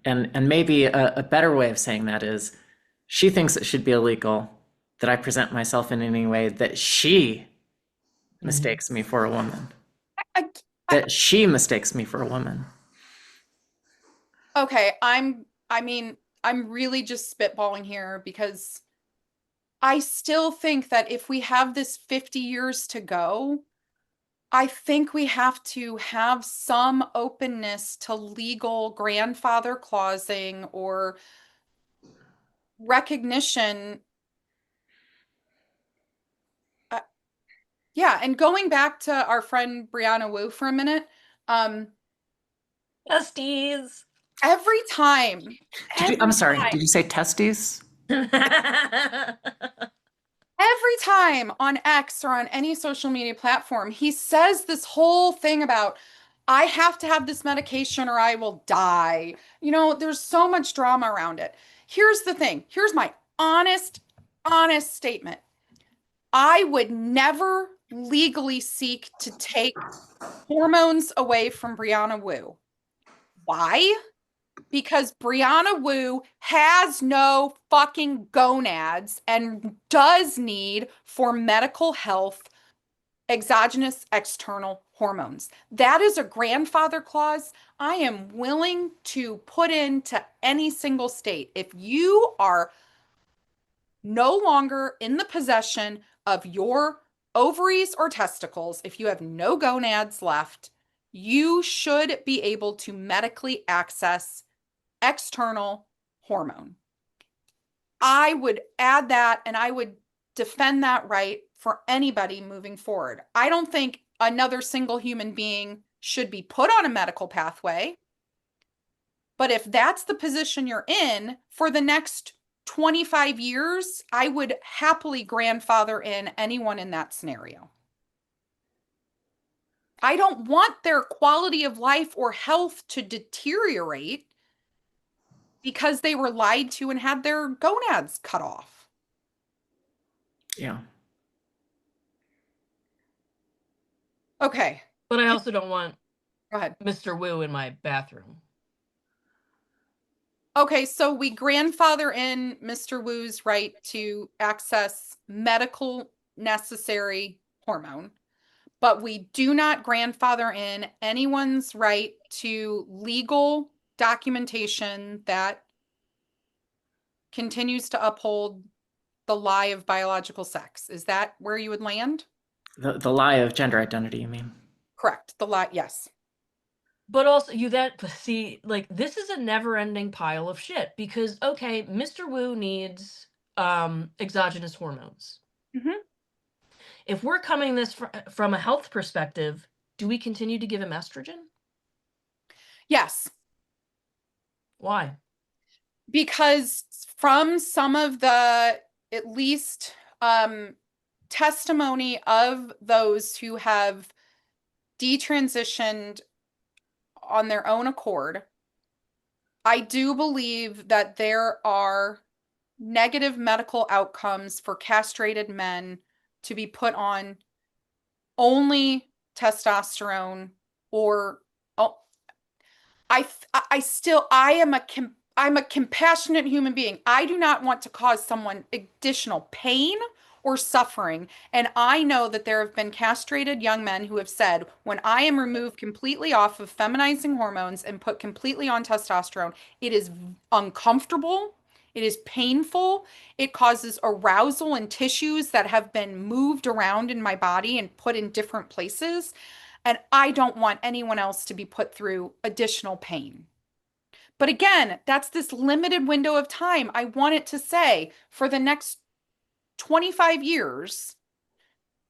And maybe a better way of saying that is she thinks it should be illegal that I present myself in any way that she Mhm. mistakes me for a woman. I, I, That she mistakes me for a woman. okay, I mean, I'm really just spitballing here because I still think that if we have this 50 years to go, I think we have to have some openness to legal grandfather clausing or recognition. Yeah, and going back to our friend Brianna Wu for a minute, Testes. every time, I'm sorry, did you say testes? every time on X or on any social media platform, he says this whole thing about, I have to have this medication or I will die. You know, there's so much drama around it. Here's the thing. Here's my honest statement. I would never legally seek to take hormones away from Brianna Wu. Why? Because Brianna Wu has no fucking gonads and does need, for medical health, exogenous external hormones. That is a grandfather clause I am willing to put into any single state. If you are no longer in the possession of your ovaries or testicles, if you have no gonads left, you should be able to medically access external hormone. I would add that and I would defend that right for anybody moving forward. I don't think another single human being should be put on a medical pathway. But if that's the position you're in for the next 25 years, I would happily grandfather in anyone in that scenario. I don't want their quality of life or health to deteriorate because they were lied to and had their gonads cut off. Yeah. Okay. But I also don't want Go ahead. Mr. Wu in my bathroom. Okay, so we grandfather in Mr. Wu's right to access medical necessary hormone, but we do not grandfather in anyone's right to legal documentation that continues to uphold the lie of biological sex. Is that where you would land? The lie of gender identity, you mean? Correct. The lie, yes. But also, see, like, this is a never-ending pile of shit because, okay, Mr. Wu needs exogenous hormones. Mhm. If we're coming this from a health perspective, do we continue to give him estrogen? Yes, Why? because from some of the, at least, testimony of those who have detransitioned on their own accord, I do believe that there are negative medical outcomes for castrated men to be put on only testosterone or oh, I'm a compassionate human being. I do not want to cause someone additional pain or suffering. And I know that there have been castrated young men who have said, when I am removed completely off of feminizing hormones and put completely on testosterone, it is uncomfortable. It is painful. It causes arousal in tissues that have been moved around in my body and put in different places. And I don't want anyone else to be put through additional pain. But again, that's this limited window of time. I want it to say for the next 25 years,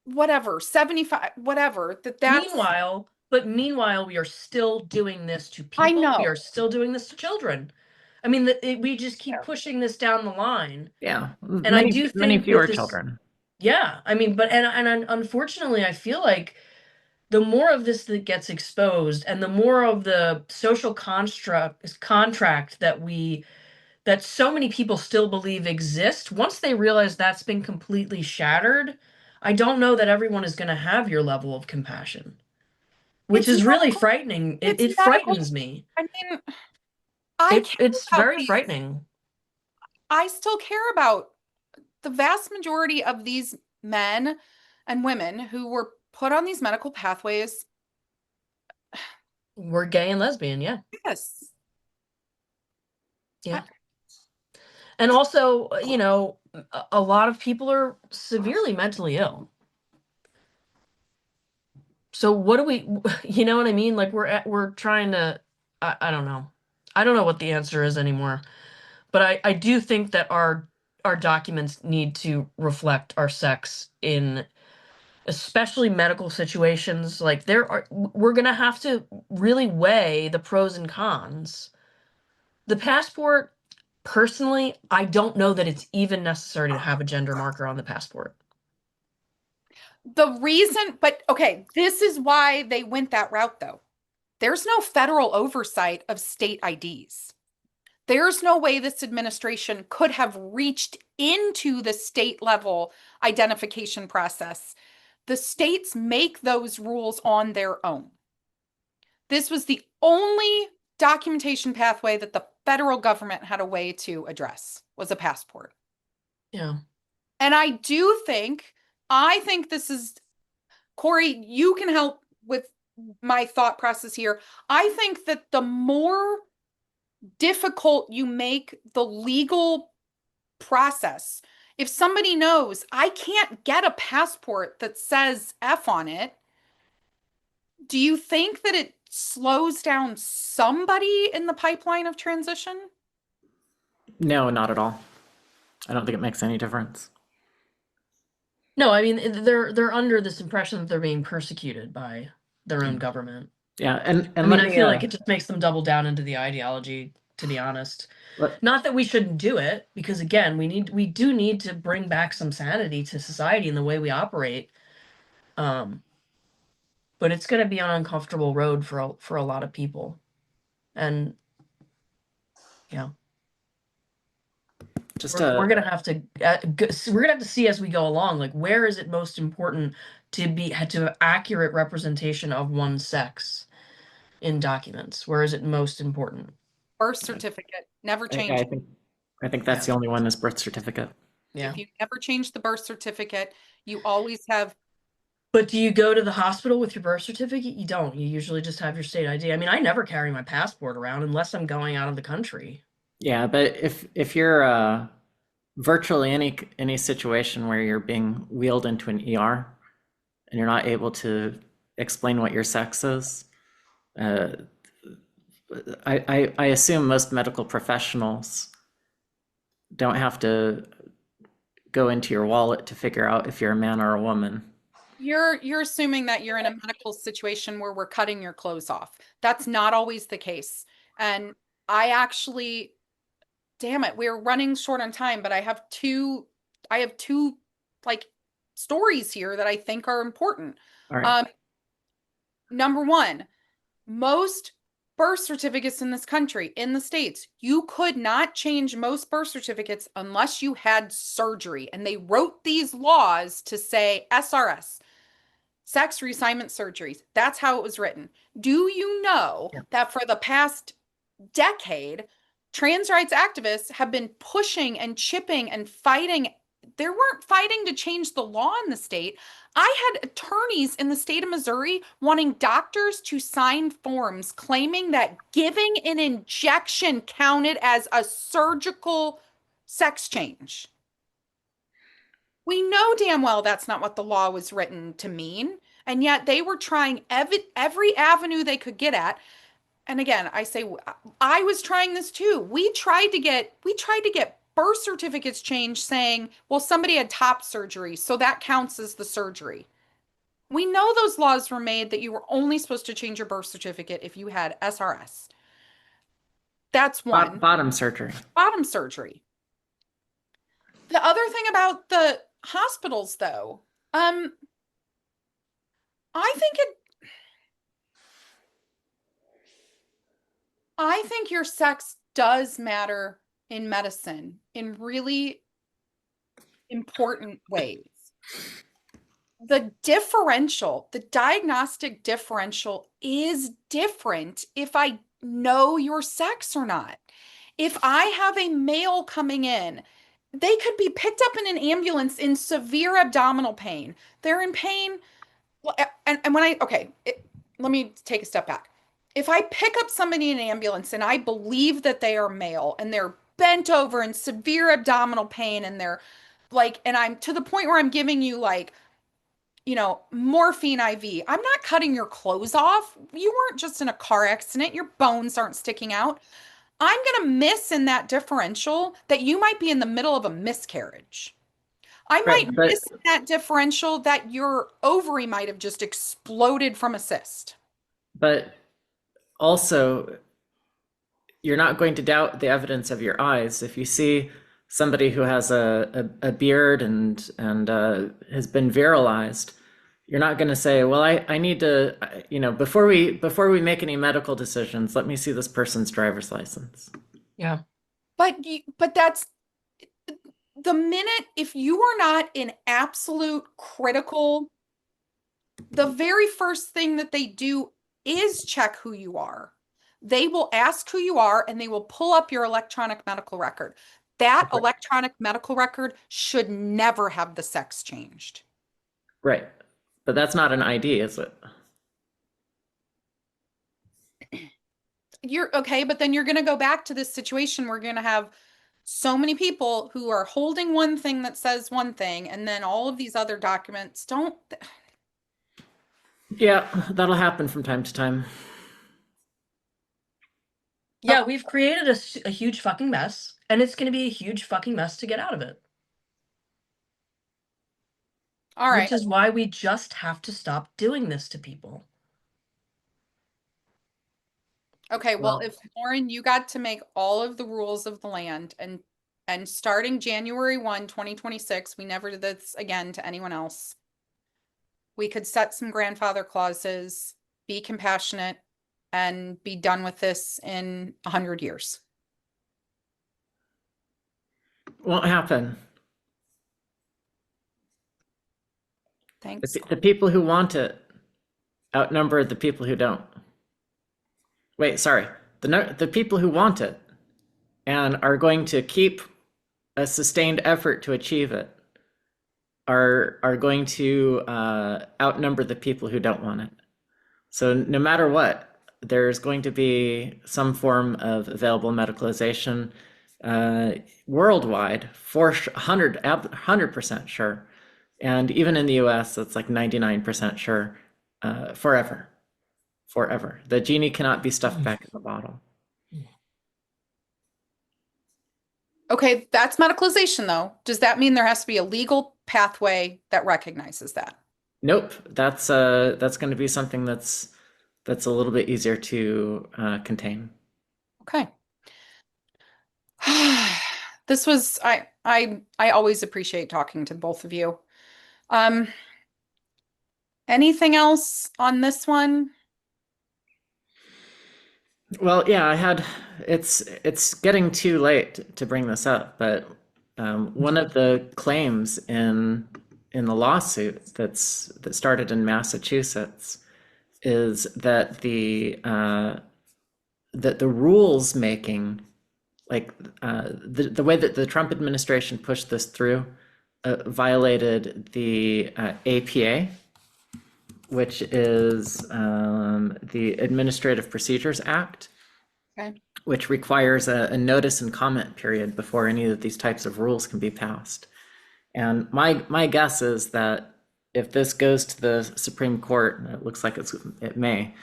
whatever, 75, whatever, that's. Meanwhile, we are still doing this to I people. know. We are still doing this to children. I mean, we just keep pushing this down the line. Yeah. And I do many think fewer that this, children. yeah, I mean, and unfortunately, I feel like the more of this that gets exposed and the more of the social contract that so many people still believe exist, once they realize that's been completely shattered, I don't know that everyone is going to have your level of compassion, which It's is really medical. frightening. It's It medical. frightens me. I mean, I care It's about very these. frightening. I still care about the vast majority of these men and women who were put on these medical pathways. We're gay and lesbian, yeah. Yes. Yeah. And also, a lot of people are severely mentally ill. So what do we, you know what I mean? Like we're trying to, I don't know. I don't know what the answer is anymore. But I do think that our documents need to reflect our sex in especially medical situations. Like we're gonna have to really weigh the pros and cons. The passport, personally, I don't know that it's even necessary to have a gender marker on the passport. The reason, but okay, this is why they went that route though. There's no federal oversight of state IDs. There's no way this administration could have reached into the state level identification process. The states make those rules on their own. This was the only documentation pathway that the federal government had a way to address was a passport. Yeah. And I think this is, Corey, you can help with my thought process here. I think that the more difficult you make the legal process, if somebody knows I can't get a passport that says F on it, do you think that it slows down somebody in the pipeline of transition? No, not at all. I don't think it makes any difference. No, I mean they're under this impression that they're being persecuted by their own government. Yeah, and I mean, let I me feel like it just makes them double down into the ideology, to be honest. let, Not that we shouldn't do it, because again, we do need to bring back some sanity to society and the way we operate. Um, but it's going to be an uncomfortable road for a lot of people. And yeah, just we're going to have to we're going to have to see as we go along, like where is it most important to have accurate representation of one's sex in documents? Where is it most important? Birth certificate, never I, change. I think that's the Yeah. only one is birth certificate. Yeah. If you never change the birth certificate, you always have. But do you go to the hospital with your birth certificate? You don't. You usually just have your state ID. I mean, I never carry my passport around unless I'm going out of the country. Yeah, but if you're virtually any situation where you're being wheeled into an ER and you're not able to explain what your sex is, uh, I assume most medical professionals don't have to go into your wallet to figure out if you're a man or a woman. You're assuming that you're in a medical situation where we're cutting your clothes off. That's not always the case. And I actually, damn it, we're running short on time, but I have two like stories here that I think are important. All right. Number one, most birth certificates in this country, in the States, you could not change most birth certificates unless you had surgery. And they wrote these laws to say SRS, sex reassignment surgeries. That's how it was written. Do you know that for the past decade, trans rights activists have been pushing and chipping and fighting? They weren't fighting to change the law in the state. I had attorneys in the state of Missouri wanting doctors to sign forms claiming that giving an injection counted as a surgical sex change. We know damn well that's not what the law was written to mean. And yet they were trying every avenue they could get at. And again, I say I was trying this too. We tried to get birth certificates changed saying, well, somebody had top surgery, so that counts as the surgery. We know those laws were made that you were only supposed to change your birth certificate if you had SRS. That's one. Bottom surgery. Bottom surgery. The other thing about the hospitals, though, I think your sex does matter in medicine in really important ways. The diagnostic differential is different if I know your sex or not. If I have a male coming in, they could be picked up in an ambulance in severe abdominal pain. They're in pain. And when let me take a step back. If I pick up somebody in an ambulance and I believe that they are male and they're bent over in severe abdominal pain and they're like, and I'm to the point where I'm giving you like morphine IV. I'm not cutting your clothes off. You weren't just in a car accident. Your bones aren't sticking out. I'm going to miss in that differential that you might be in the middle of a miscarriage. I Right, might but miss in that differential that your ovary might have just exploded from a cyst. but also you're not going to doubt the evidence of your eyes. If you see somebody who has a beard and has been virilized, you're not going to say, well, I need to, before we make any medical decisions, let me see this person's driver's license. Yeah. But that's the minute, if you are not in absolute critical, the very first thing that they do is check who you are. They will ask who you are and they will pull up your electronic medical record. That Right. electronic medical record should never have the sex changed. Right. But that's not an ID, is it? You're okay, but then you're going to go back to this situation. We're going to have so many people who are holding one thing that says one thing, and then all of these other documents don't. Yeah, that'll happen from time to time. Yeah, we've created a huge fucking mess, and it's going to be a huge fucking mess to get out of it. All right. Which is why we just have to stop doing this to people. Okay, well, Well, if Lauren, you got to make all of the rules of the land and starting January 1, 2026, we never did this again to anyone else. We could set some grandfather clauses, be compassionate, and be done with this in 100 years. won't happen. Thanks. The people who want it outnumber the people who don't. Wait, sorry. The people who want it and are going to keep a sustained effort to achieve it are going to outnumber the people who don't want it. So no matter what, there's going to be some form of available medicalization worldwide for 100% sure. And even in the US, it's like 99% sure forever. Forever. The genie cannot be stuffed back in the bottle. Okay, that's medicalization though. Does that mean there has to be a legal pathway that recognizes that? Nope, that's going to be something that's a little bit easier to contain. Okay. This was I always appreciate talking to both of you. Um, anything else on this one? Well, yeah, it's getting too late to bring this up, but one of the claims in the lawsuit that started in Massachusetts is that the rules making, like the way that the Trump administration pushed this through, violated the APA, which is the Administrative Procedures Act, Okay. which requires a notice and comment period before any of these types of rules can be passed. And my guess is that if this goes to the Supreme Court, and it looks like it may,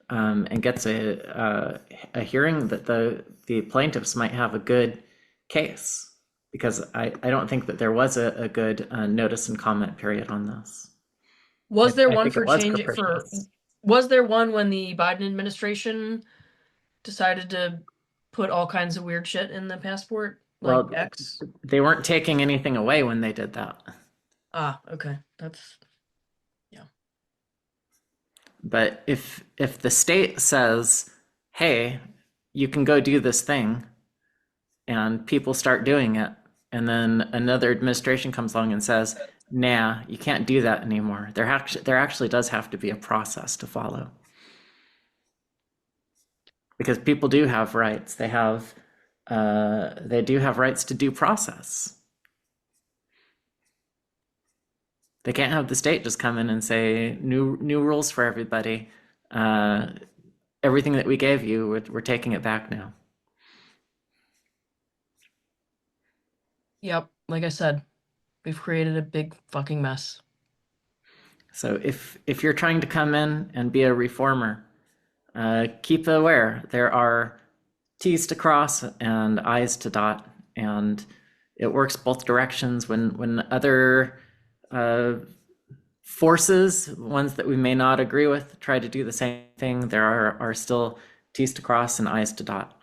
and gets a hearing, that the plaintiffs might have a good case, because I don't think that there was a good notice and comment period on this. Was there I one think for it was change it for capricious. was there one when the Biden administration decided to put all kinds of weird shit in the passport? Like Well, X? they weren't taking anything away when they did that. Ah, okay. That's yeah. But if the state says, "Hey, you can go do this thing," and people start doing it, and then another administration comes along and says, "Nah, you can't do that anymore," there actually does have to be a process to follow, because people do have rights. They do have rights to due process. They can't have the state just come in and say new rules for everybody. Everything that we gave you, we're taking it back now. Yep. Like I said, we've created a big fucking mess. So if you're trying to come in and be a reformer, keep aware there are T's to cross and I's to dot, and it works both directions. When other forces, ones that we may not agree with, try to do the same thing, there are still T's to cross and I's to dot.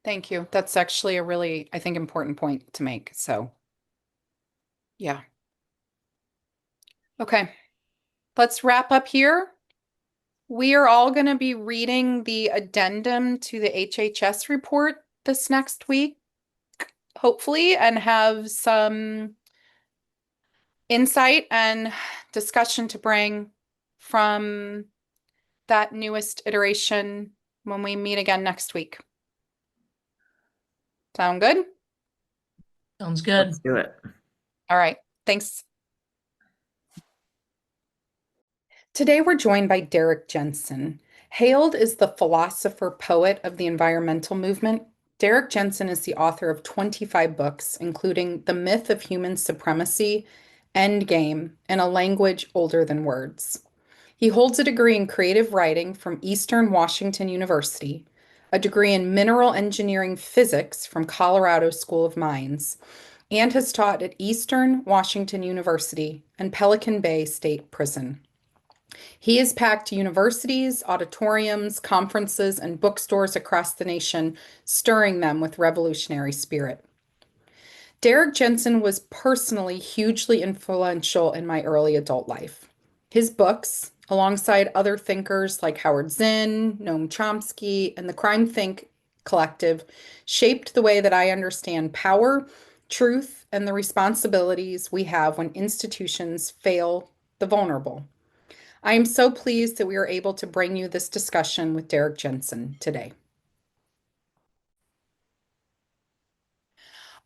Thank you. That's actually a really, I think, important point to make. So, yeah. Okay, let's wrap up here. We are all going to be reading the addendum to the HHS report this next week, hopefully, and have some insight and discussion to bring from that newest iteration when we meet again next week. Sound good? Sounds good. Let's do it. All right. Thanks. Today we're joined by Derrick Jensen. Hailed as the philosopher poet of the environmental movement, Derrick Jensen is the author of 25 books, including The Myth of Human Supremacy, Endgame, and A Language Older Than Words. He holds a degree in creative writing from Eastern Washington University, a degree in mineral engineering physics from Colorado School of Mines, and has taught at Eastern Washington University and Pelican Bay State Prison. He has packed universities, auditoriums, conferences, and bookstores across the nation, stirring them with revolutionary spirit. Derrick Jensen was personally hugely influential in my early adult life. His books, alongside other thinkers like Howard Zinn, Noam Chomsky, and the Crime Think Collective, shaped the way that I understand power, truth, and the responsibilities we have when institutions fail the vulnerable. I am so pleased that we are able to bring you this discussion with Derrick Jensen today.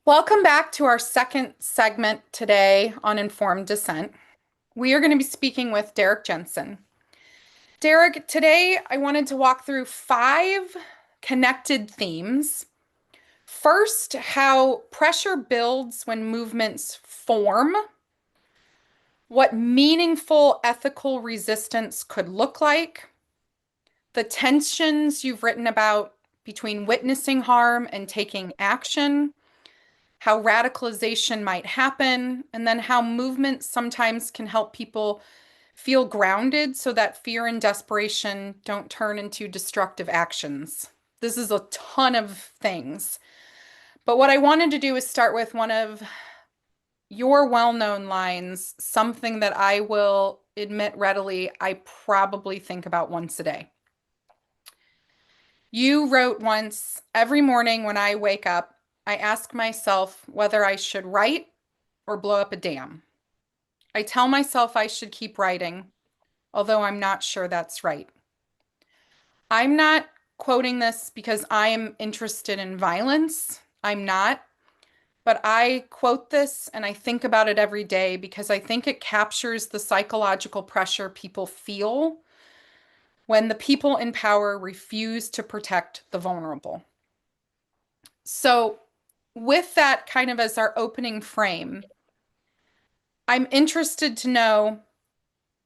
Welcome back to our second segment today on Informed Dissent. We are going to be speaking with Derrick Jensen. Derrick, today I wanted to walk through 5 connected themes. First, how pressure builds when movements form, what meaningful ethical resistance could look like, the tensions you've written about between witnessing harm and taking action, how radicalization might happen, and then how movements sometimes can help people feel grounded so that fear and desperation don't turn into destructive actions. This is a ton of things. But what I wanted to do is start with one of your well-known lines, something that I will admit readily I probably think about once a day. You wrote once, "Every morning when I wake up, I ask myself whether I should write or blow up a dam. I tell myself I should keep writing, although I'm not sure that's right." I'm not quoting this because I am interested in violence. I'm not. But I quote this and I think about it every day because I think it captures the psychological pressure people feel when the people in power refuse to protect the vulnerable. So, with that kind of as our opening frame, I'm interested to know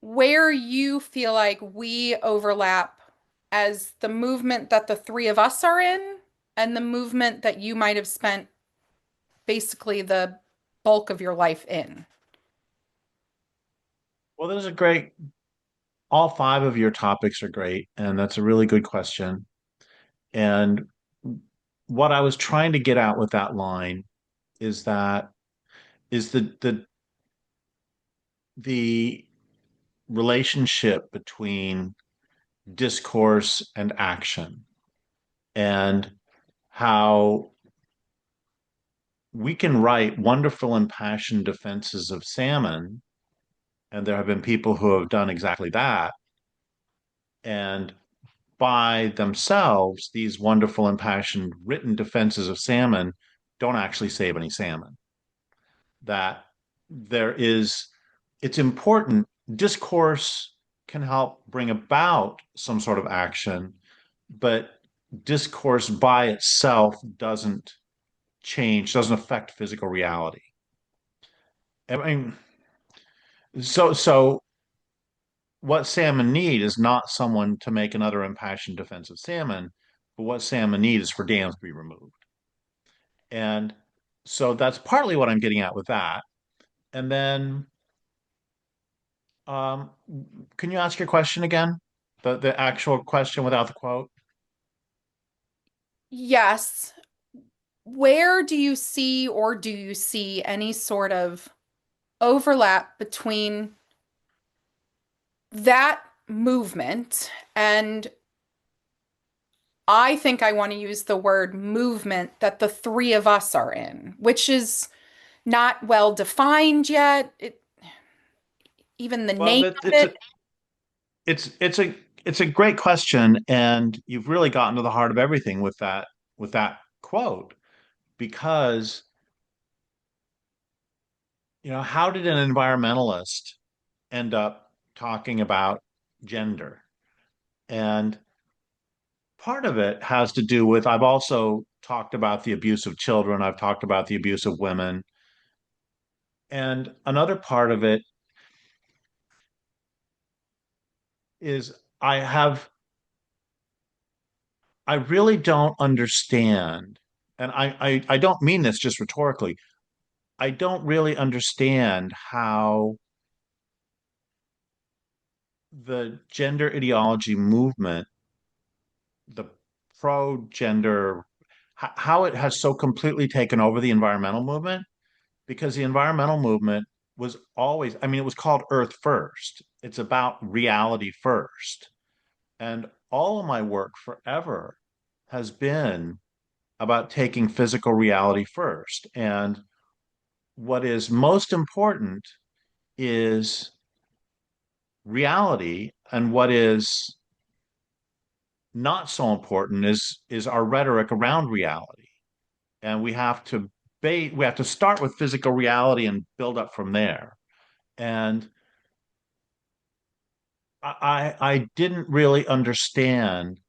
where you feel like we overlap as the movement that the 3 of us are in and the movement that you might have spent basically the bulk of your life in. Well, those are great. All 5 of your topics are great, and that's a really good question. And what I was trying to get at with that line is that is the relationship between discourse and action, and how we can write wonderful impassioned defenses of salmon, and there have been people who have done exactly that. And by themselves, these wonderful, impassioned, written defenses of salmon don't actually save any salmon. That there is, it's important. Discourse can help bring about some sort of action, but discourse by itself doesn't change, doesn't affect physical reality. I mean, So what salmon need is not someone to make another impassioned defense of salmon, but what salmon need is for dams to be removed. And so that's partly what I'm getting at with that. And then, um, can you ask your question again? The actual question without the quote? Yes. Where do you see, or do you see any sort of overlap between that movement and I think I want to use the word movement that the three of us are in, which is not well defined yet. Even the Well, name that of it. it's a great question, and you've really gotten to the heart of everything with that quote, because how did an environmentalist end up talking about gender? And part of it has to do with I've also talked about the abuse of children, I've talked about the abuse of women, and another part of it is I really don't understand, and I don't mean this just rhetorically. I don't really understand how the gender ideology movement, the pro-gender, how it has so completely taken over the environmental movement, because the environmental movement was always, I mean, it was called Earth First. It's about reality first. And all of my work forever has been about taking physical reality first. And what is most important is reality, and what is not so important is our rhetoric around reality. And we have to start with physical reality and build up from there. And I didn't really understand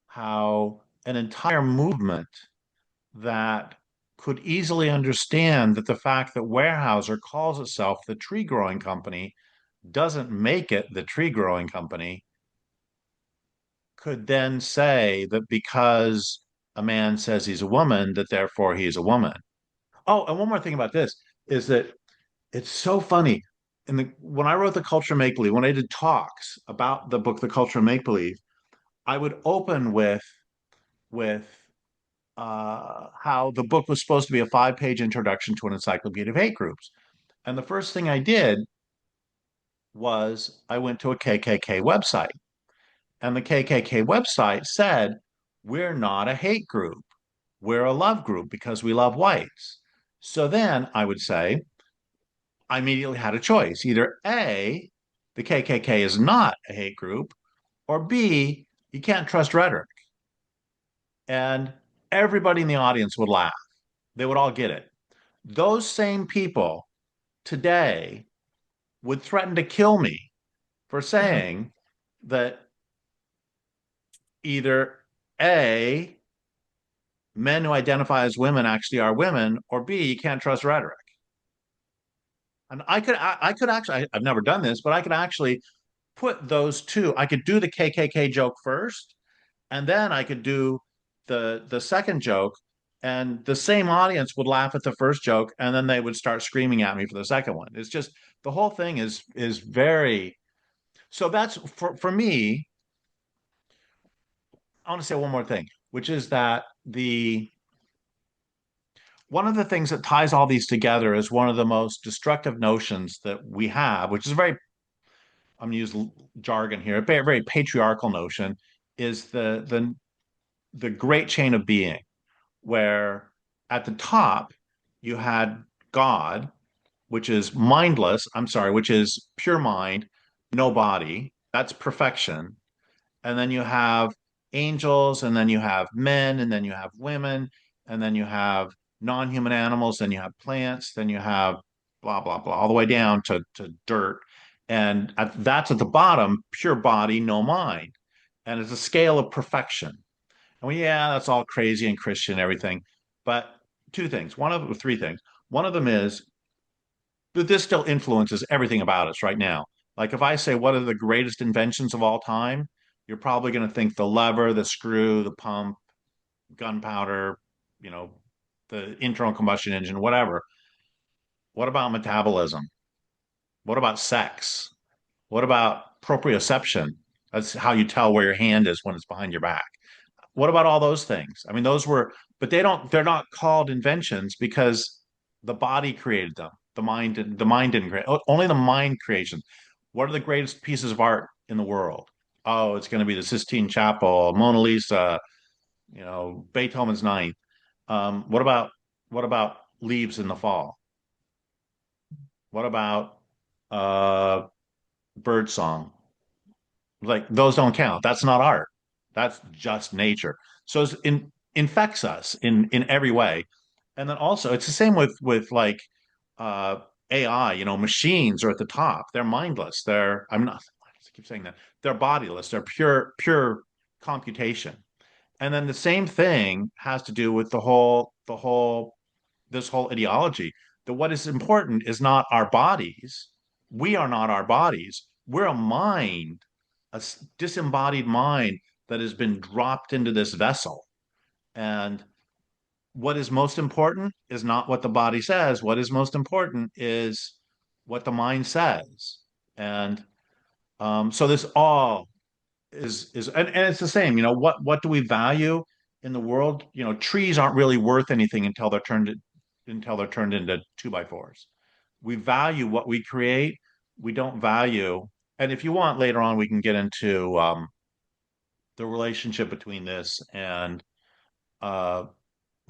how an entire movement that could easily understand that the fact that Weyerhaeuser calls itself the tree growing company doesn't make it the tree growing company, could then say that because a man says he's a woman, that therefore he's a woman. Oh, and one more thing about this is that it's so funny. When I wrote The Culture of Make Believe, when I did talks about the book The Culture of Make Believe, I would open with how the book was supposed to be a 5-page introduction to an encyclopedia of hate groups. And the first thing I did was I went to a KKK website. And the KKK website said, we're not a hate group. We're a love group because we love whites. So then I would say, I immediately had a choice. Either A, the KKK is not a hate group, or B, you can't trust rhetoric. And everybody in the audience would laugh. They would all get it. Those same people today would threaten to kill me for saying that either A, men who identify as women actually are women, or B, you can't trust rhetoric. And I could actually, I've never done this, but I could actually put those two. I could do the KKK joke first, and then I could do the second joke, and the same audience would laugh at the first joke, and then they would start screaming at me for the second one. It's just the whole thing is very. So that's for me. I want to say one more thing, which is that the one of the things that ties all these together is one of the most destructive notions that we have, which is very, I'm going to use jargon here, a very, very patriarchal notion, is the great chain of being, where at the top you had God, which is mindless, I'm sorry, which is pure mind, no body. That's perfection. And then you have angels, and then you have men, and then you have women, and then you have non-human animals, then you have plants, then you have blah blah blah all the way down to dirt. And that's at the bottom, pure body, no mind. And it's a scale of perfection. And yeah, that's all crazy and Christian and everything. But two things, three things. One of them is but this still influences everything about us right now. Like if I say what are the greatest inventions of all time, you're probably going to think the lever, the screw, the pump, gunpowder, you know, the internal combustion engine, whatever. What about metabolism? What about sex? What about proprioception? That's how you tell where your hand is when it's behind your back. What about all those things? I mean, those were, but they're not called inventions because the body created them. The mind didn't create, only the mind creation. What are the greatest pieces of art in the world? Oh, it's going to be the Sistine Chapel, Mona Lisa, Beethoven's Ninth. What about leaves in the fall? What about uh, bird song? Like those don't count. That's not art. That's just nature. So infects us in every way. And then also it's the same with like uh AI, machines are at the top. They're mindless. I'm not I keep saying that. They're bodiless. They're pure computation. And then the same thing has to do with this whole ideology that what is important is not our bodies. We are not our bodies. We're a mind, disembodied mind that has been dropped into this vessel. And what is most important is not what the body says. What is most important is what the mind says. And so this all and it's the same. What do we value in the world? Trees aren't really worth anything until they're turned into two by fours. We value what we create. We don't value, and if you want later on, we can get into the relationship between this and uh,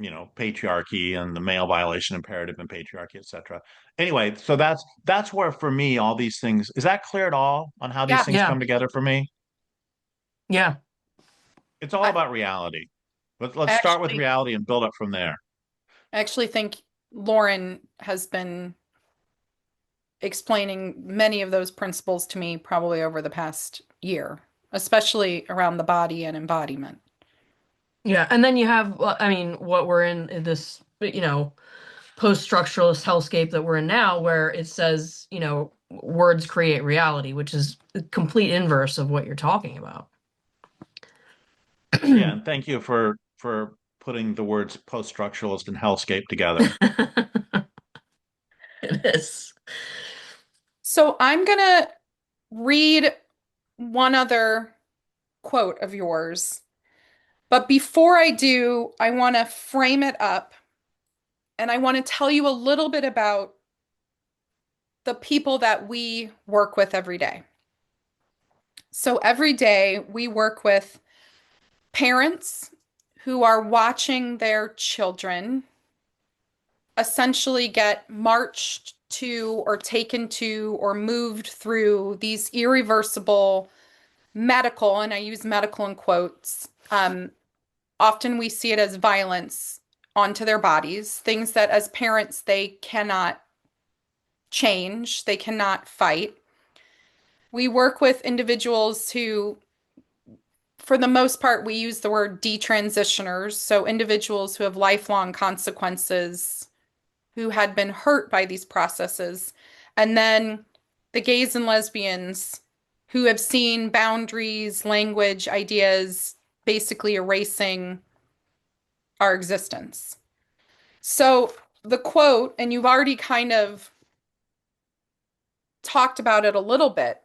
patriarchy and the male violation imperative and patriarchy, etc. Anyway, so that's where for me all these things is that clear at all on how these Yeah. things Yeah. come together for me? Yeah. It's all I about reality. Let's start with actually reality and build up from there. I actually think Lauren has been explaining many of those principles to me probably over the past year, especially around the body and embodiment. Yeah. And then you have, well, I mean, what we're in this, post-structuralist hellscape that we're in now, where it says, words create reality, which is the complete inverse of what you're talking about. Yeah, and thank you for putting the words post-structuralist and hellscape together. It is. So I'm going to read one other quote of yours. But before I do, I want to frame it up and I want to tell you a little bit about the people that we work with every day. So every day we work with parents who are watching their children essentially get marched to or taken to or moved through these irreversible medical, and I use medical in quotes. Often we see it as violence onto their bodies, things that as parents they cannot change, they cannot fight. We work with individuals who, for the most part, we use the word detransitioners, so individuals who have lifelong consequences, who had been hurt by these processes, and then the gays and lesbians who have seen boundaries, language, ideas basically erasing our existence. So the quote, and you've already kind of talked about it a little bit,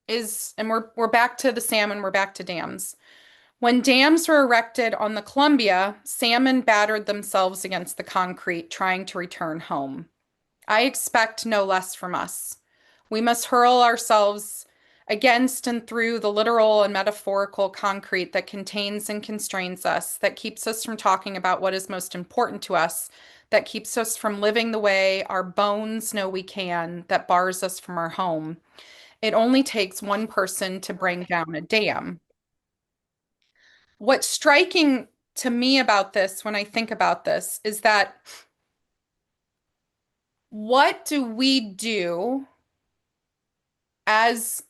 is, and we're back to the salmon, we're back to dams. When dams were erected on the Columbia, salmon battered themselves against the concrete, trying to return home. I expect no less from us. We must hurl ourselves against and through the literal and metaphorical concrete that contains and constrains us, that keeps us from talking about what is most important to us, that keeps us from living the way our bones know we can, that bars us from our home. It only takes one person to bring down a dam. What's striking to me about this when I think about this is that what do we do as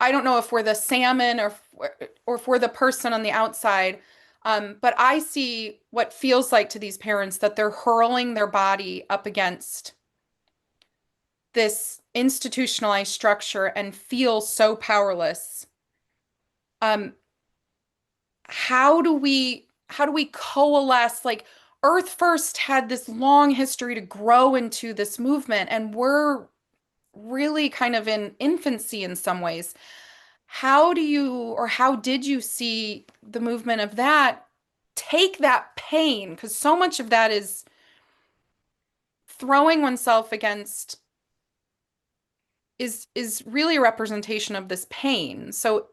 I don't know if we're the salmon or if we're the person on the outside. But I see what feels like to these parents that they're hurling their body up against this institutionalized structure and feel so powerless. Um, how do we coalesce? Like Earth First had this long history to grow into this movement, and we're really kind of in infancy in some ways. How do you, or how did you see the movement of that take that pain? Because so much of that is throwing oneself against is really a representation of this pain. So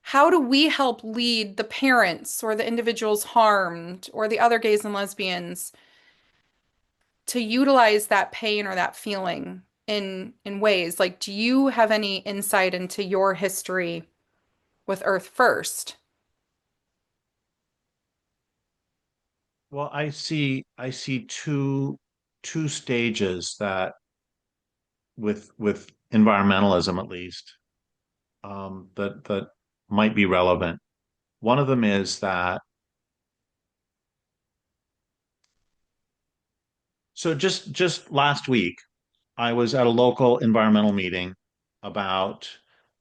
how do we help lead the parents or the individuals harmed or the other gays and lesbians to utilize that pain or that feeling in ways? Like, do you have any insight into your history with Earth First? Well, I see two stages that with environmentalism at least, that might be relevant. One of them is that so just last week I was at a local environmental meeting about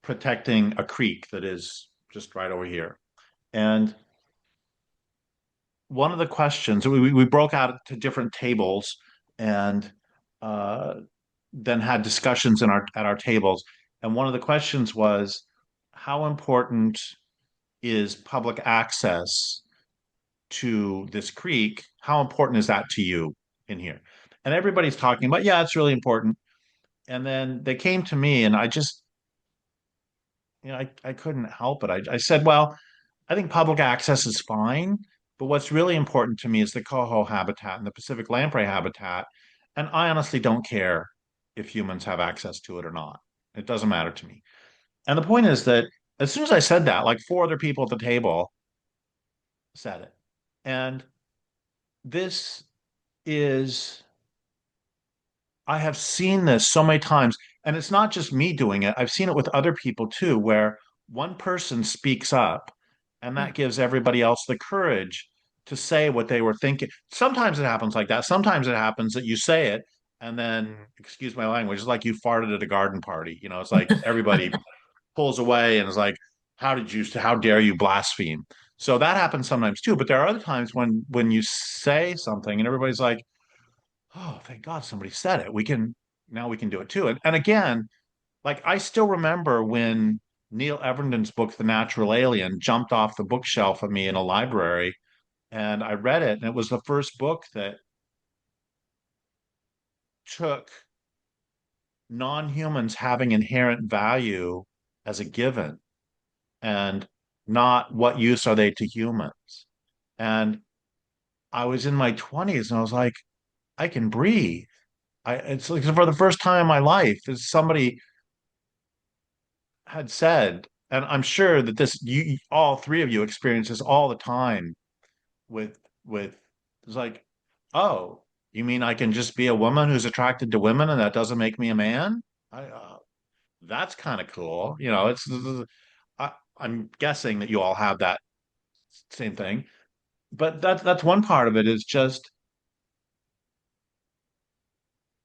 protecting a creek that is just right over here. And one of the questions we broke out to different tables and uh, then had discussions in our at our tables. And one of the questions was, how important is public access to this creek? How important is that to you in here? And everybody's talking about, yeah, it's really important. And then they came to me, and I just, I couldn't help it. I said, well, I think public access is fine, but what's really important to me is the coho habitat and the Pacific lamprey habitat. And I honestly don't care if humans have access to it or not. It doesn't matter to me. And the point is that as soon as I said that, like four other people at the table said it. And this is, I have seen this so many times, and it's not just me doing it. I've seen it with other people too, where one person speaks up and that gives everybody else the courage to say what they were thinking. Sometimes it happens like that. Sometimes it happens that you say it and then, excuse my language, it's like you farted at a garden party. It's like everybody pulls away and is like, how dare you blaspheme? So that happens sometimes too. But there are other times when you say something and everybody's like, oh, thank God somebody said it. We can do it too. And again, like I still remember when Neil Everden's book, The Natural Alien, jumped off the bookshelf of me in a library, and I read it, and it was the first book that took non-humans having inherent value as a given and not what use are they to humans. And I was in my 20s and I was like, I can breathe. It's like for the first time in my life, somebody had said, and I'm sure that this you all three of you experience this all the time with it's like, oh, you mean I can just be a woman who's attracted to women and that doesn't make me a man? That's kind of cool. I, I'm guessing that you all have that same thing, but that's one part of it is just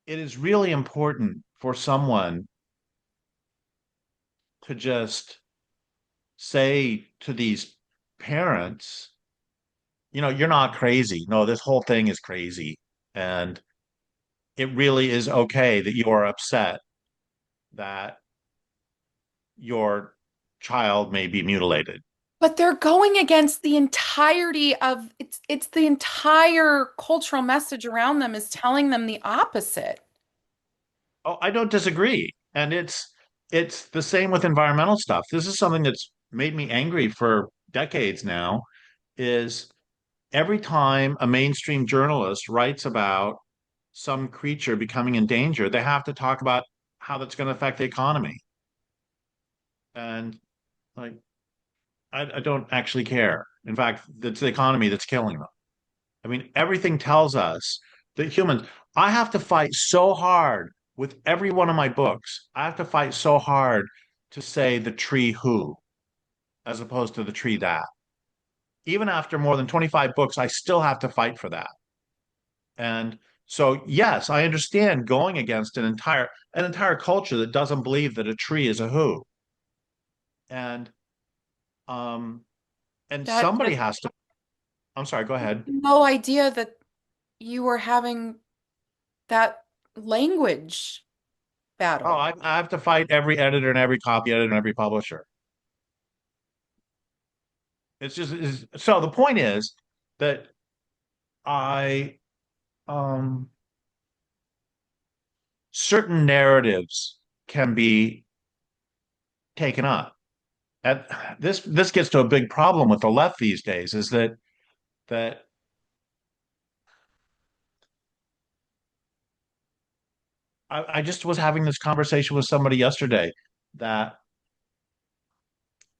it is really important for someone to just say to these parents, you're not crazy. No, this whole thing is crazy. And it really is okay that you are upset that your child may be mutilated. But they're going against the entirety of it's the entire cultural message around them is telling them the opposite. Oh, I don't disagree. And it's the same with environmental stuff. This is something that's made me angry for decades now, is every time a mainstream journalist writes about some creature becoming endangered, they have to talk about how that's going to affect the economy. And like, I don't actually care. In fact, it's the economy that's killing them. I mean, everything tells us that humans, I have to fight so hard with every one of my books. I have to fight so hard to say the tree who, as opposed to the tree that. even after more than 25 books, I still have to fight for that. And so, yes, I understand going against an entire culture that doesn't believe that a tree is a who. And um and That somebody has has to, I'm sorry, go ahead. no idea that you were having that language Oh, battle. I have to fight every editor and every copy editor and every publisher. So the point is that I um certain narratives can be taken up. And this gets to a big problem with the left these days is that I just was having this conversation with somebody yesterday that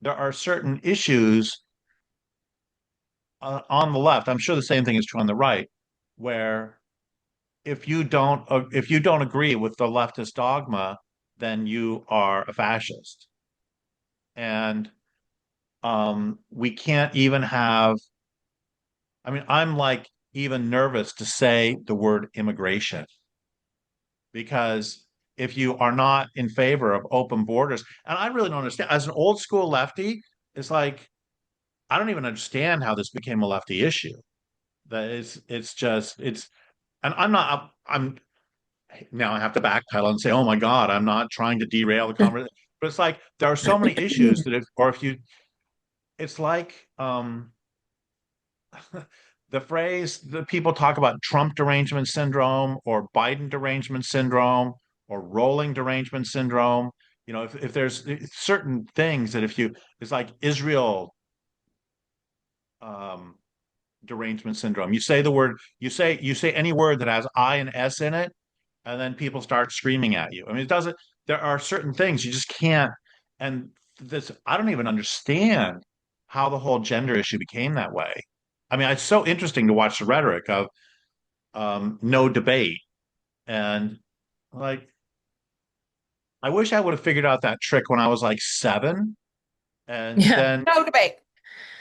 there are certain issues on the left. I'm sure the same thing is true on the right, where if you don't agree with the leftist dogma, then you are a fascist. And we can't even have. I mean, I'm like even nervous to say the word immigration because if you are not in favor of open borders, and I really don't understand, as an old school lefty, it's like I don't even understand how this became a lefty issue. That it's just it's, and I'm not I'm now I have to backpedal and say, oh my God, I'm not trying to derail the conversation. But it's like there are so many issues that if you, it's like the phrase that people talk about Trump derangement syndrome or Biden derangement syndrome or rolling derangement syndrome. If there's certain things that if you, it's like Israel um, derangement syndrome. You say any word that has I and S in it, and then people start screaming at you. I mean, it doesn't. There are certain things you just can't. And this, I don't even understand how the whole gender issue became that way. I mean, it's so interesting to watch the rhetoric of no debate, and like I wish I would have figured out that trick when I was like 7, and Yeah. then No debate.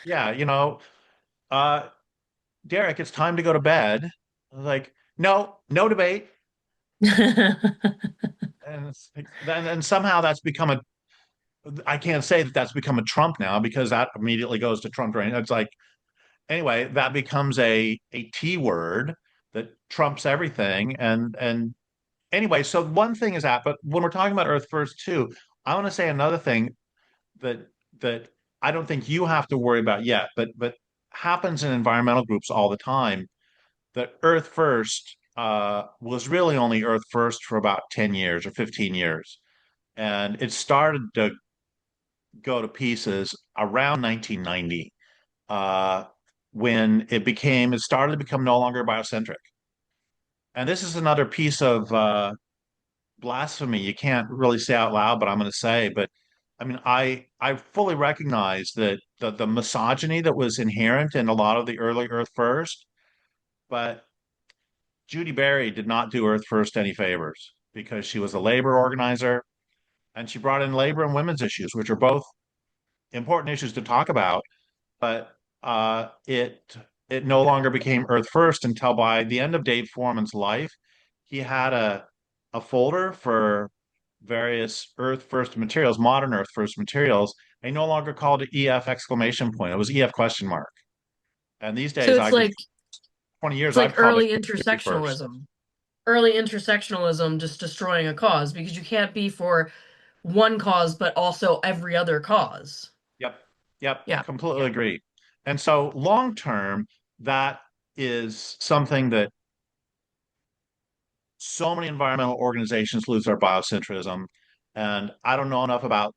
yeah, uh, Derrick, it's time to go to bed. I was like, no, no debate. And somehow that's become a, I can't say that that's become a Trump now because that immediately goes to Trump drain. It's like, anyway, that becomes a T word that trumps everything. And anyway, so one thing is that, but when we're talking about Earth First too, I want to say another thing that that I don't think you have to worry about yet, but happens in environmental groups all the time. That Earth First was really only Earth First for about 10 years or 15 years. And it started to go to pieces around 1990 uh, when it started to become no longer biocentric. And this is another piece of blasphemy you can't really say out loud, but I'm going to say. But I mean, I fully recognize that the misogyny that was inherent in a lot of the early Earth First, but Judy Berry did not do Earth First any favors because she was a labor organizer and she brought in labor and women's issues, which are both important issues to talk about. But it no longer became Earth First until by the end of Dave Foreman's life, he had a folder for various Earth First materials, modern Earth First materials. They no longer called it EF exclamation point. It was EF question mark. And these So days, it's I could like 20 it's years like I've called it first. early intersectionalism just destroying a cause because you can't be for one cause but also every other cause. Yep. Yep. Yeah. Completely Yeah. agree. And so long term, that is something that so many environmental organizations lose their biocentrism. And I don't know enough about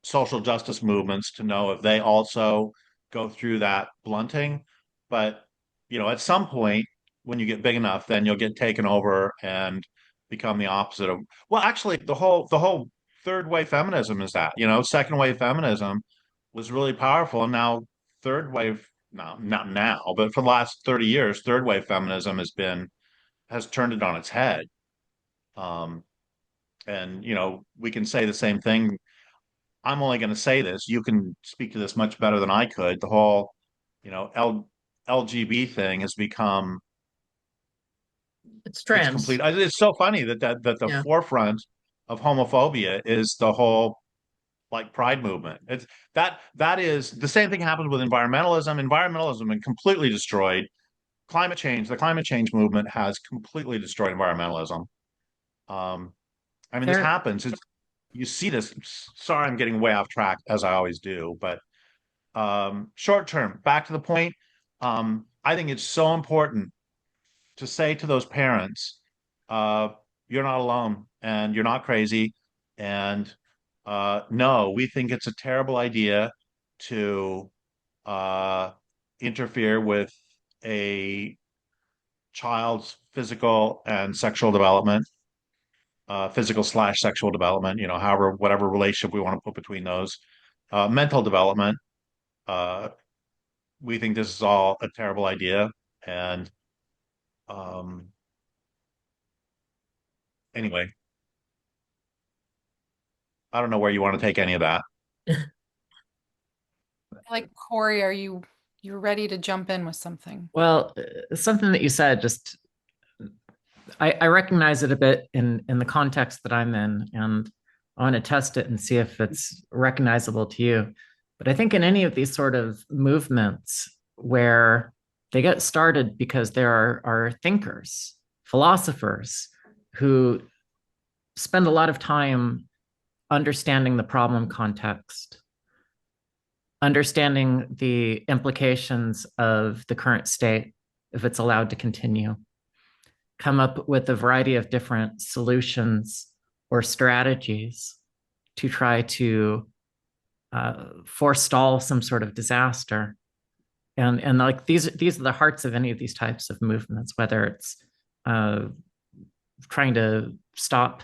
social justice movements to know if they also go through that blunting. But, at some point, when you get big enough, then you'll get taken over and become the opposite of, well, actually, the whole third wave feminism is that, second wave feminism was really powerful. And now third wave, no, not now, but for the last 30 years, third wave feminism has turned it on its head. Um, and we can say the same thing. I'm only going to say this. You can speak to this much better than I could. The whole LGB thing has become It's it's trans. complete. It's so funny that the Yeah. forefront of homophobia is the whole like pride movement. It's that is the same thing happens with environmentalism. Environmentalism been completely destroyed. Climate change, the climate change movement has completely destroyed environmentalism. Um, I mean, this There, happens. You see this. Sorry, I'm getting way off track as I always do, but short term, back to the point. I think it's so important to say to those parents, uh, you're not alone and you're not crazy. And no, we think it's a terrible idea to uh, interfere with a child's physical and sexual development, physical slash sexual development, however, whatever relationship we want to put between those, mental development. Uh, we think this is all a terrible idea. And um, anyway, I don't know where you want to take any of that. Like Corey, you're ready to jump in with something? well, something that you said, just I recognize it a bit in the context that I'm in, and I want to test it and see if it's recognizable to you. But I think in any of these sort of movements where they get started because there are thinkers, philosophers who spend a lot of time understanding the problem context, understanding the implications of the current state if it's allowed to continue, come up with a variety of different solutions or strategies to try to forestall some sort of disaster. And like these are the hearts of any of these types of movements, whether it's uh, trying to stop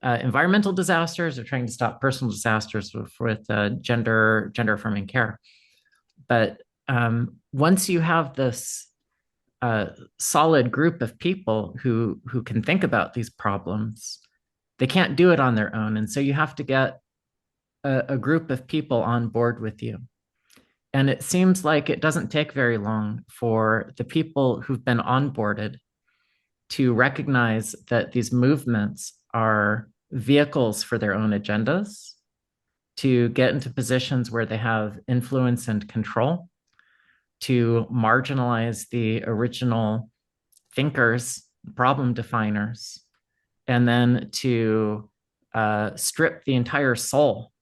environmental disasters or trying to stop personal disasters with gender affirming care. But once you have this solid group of people who can think about these problems, they can't do it on their own, and so you have to get a group of people on board with you. And it seems like it doesn't take very long for the people who've been onboarded to recognize that these movements are vehicles for their own agendas, to get into positions where they have influence and control, to marginalize the original thinkers, problem definers, and then to strip the entire soul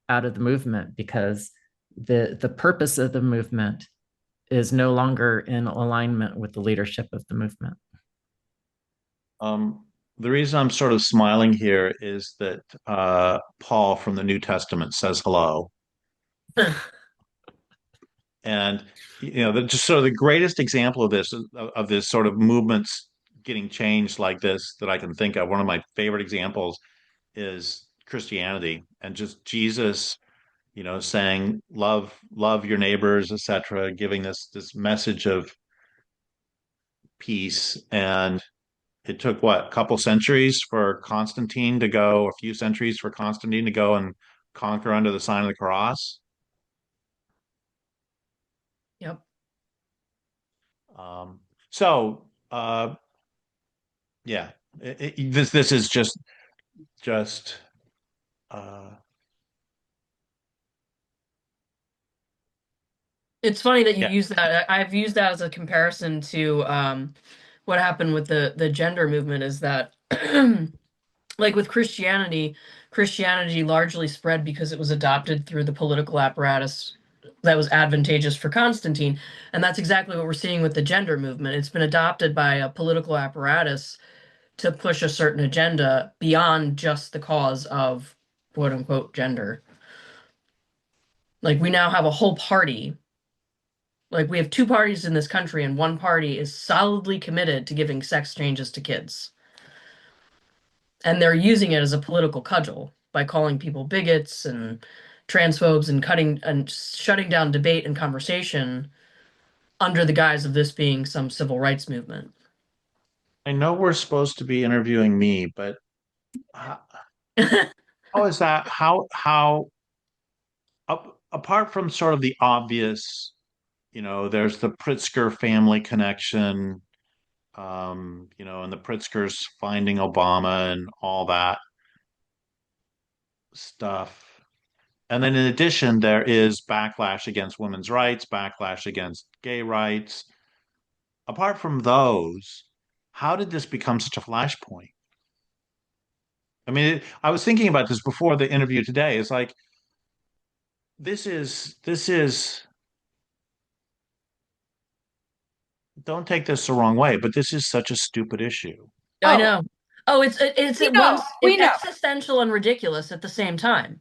out of the movement because the purpose of the movement is no longer in alignment with the leadership of the movement. Um, the reason I'm sort of smiling here is that Paul from the New Testament says hello. And just sort of the greatest example of this sort of movements getting changed like this that I can think of. One of my favorite examples is Christianity and just Jesus, saying love your neighbors, etc., giving this message of peace. And it took what, a couple centuries for Constantine to go, a few centuries for Constantine to go and conquer under the sign of the cross. Yep. So yeah, this is just uh, It's funny that you yeah. use that. I've used that as a comparison to what happened with the gender movement is that like with Christianity, Christianity largely spread because it was adopted through the political apparatus that was advantageous for Constantine. And that's exactly what we're seeing with the gender movement. It's been adopted by a political apparatus to push a certain agenda beyond just the cause of quote unquote gender. Like we now have a whole party. Like we have two parties in this country, and one party is solidly committed to giving sex changes to kids. And they're using it as a political cudgel by calling people bigots and transphobes and cutting and shutting down debate and conversation under the guise of this being some civil rights movement. I know we're supposed to be interviewing me, but how, how is that? How apart from sort of the obvious, there's the Pritzker family connection, and the Pritzkers finding Obama and all that stuff. And then in addition, there is backlash against women's rights, backlash against gay rights. Apart from those, how did this become such a flashpoint? I mean, I was thinking about this before the interview today. It's like this is don't take this the wrong way, but this is such a stupid issue. I Oh, know. Oh, it's we at know, once we know. existential and ridiculous at the same time.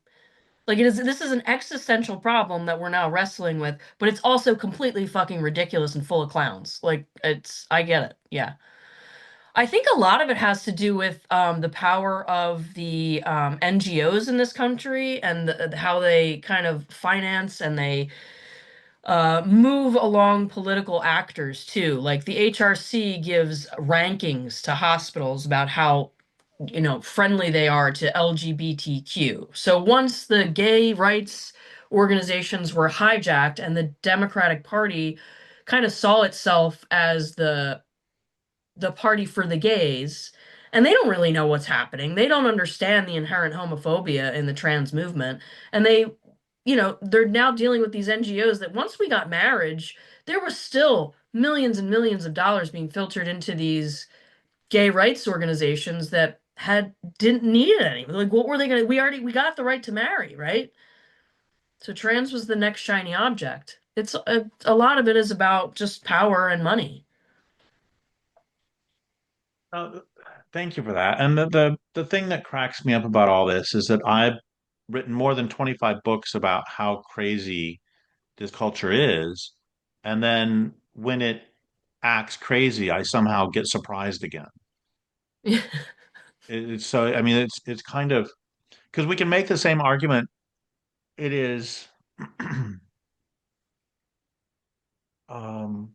Like this is an existential problem that we're now wrestling with, but it's also completely fucking ridiculous and full of clowns. Like I get it. Yeah. I think a lot of it has to do with the power of the NGOs in this country and how they kind of finance and they move along political actors too. Like the HRC gives rankings to hospitals about how, friendly they are to LGBTQ. So once the gay rights organizations were hijacked and the Democratic Party kind of saw itself as the party for the gays, and they don't really know what's happening. They don't understand the inherent homophobia in the trans movement. And they're now dealing with these NGOs that once we got marriage, there was still millions and millions of dollars being filtered into these gay rights organizations that didn't need it anymore. Like what were they gonna we got the right to marry, right? So trans was the next shiny object. It's a lot of it is about just power and money. Uh, Thank you for that. And the thing that cracks me up about all this is that I've written more than 25 books about how crazy this culture is. And then when it acts crazy, I somehow get surprised again. It's so, I mean, it's kind of because we can make the same argument. It is, um,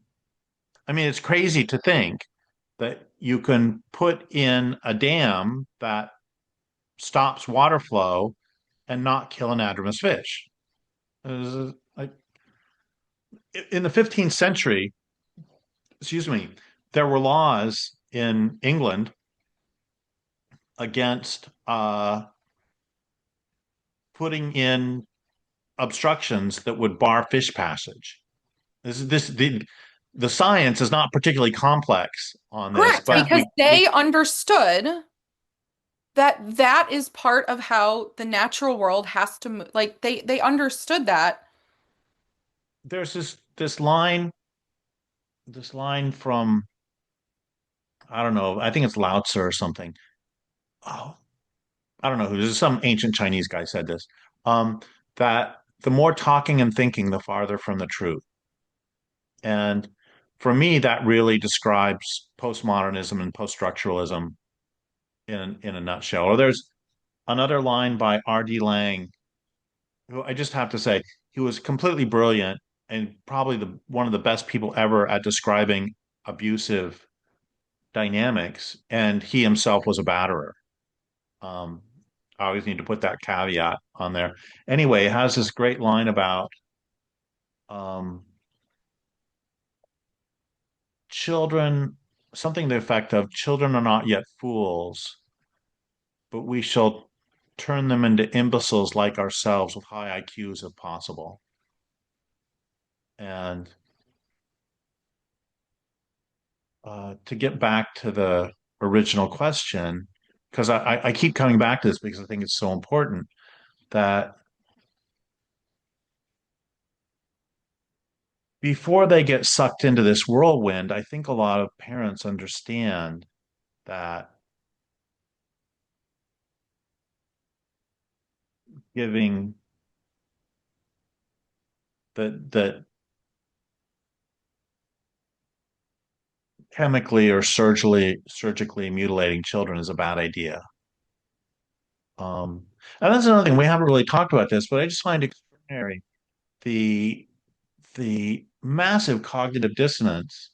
I mean, it's crazy to think that you can put in a dam that stops water flow and not kill an anadromous fish. Like in the 15th century, excuse me, there were laws in England against putting in obstructions that would bar fish passage. The science is not particularly complex on this, Correct, but Yeah. because we they understood that that is part of how the natural world has to move. Like they understood that. there's this line from I don't know, I think it's Lao Tzu or something. Oh, I don't know who. This is some ancient Chinese guy said this. Um, that the more talking and thinking, the farther from the truth. And for me, that really describes postmodernism and post-structuralism in a nutshell. Or there's another line by R.D. Laing, who I just have to say, he was completely brilliant and probably one of the best people ever at describing abusive dynamics. And he himself was a batterer. Um, I always need to put that caveat on there. Anyway, it has this great line about um, children, something to the effect of children are not yet fools, but we shall turn them into imbeciles like ourselves with high IQs if possible. And to get back to the original question, because I keep coming back to this because I think it's so important that before they get sucked into this whirlwind, I think a lot of parents understand that giving that chemically or surgically mutilating children is a bad idea. And that's another thing we haven't really talked about this, but I just find it extraordinary the the massive cognitive dissonance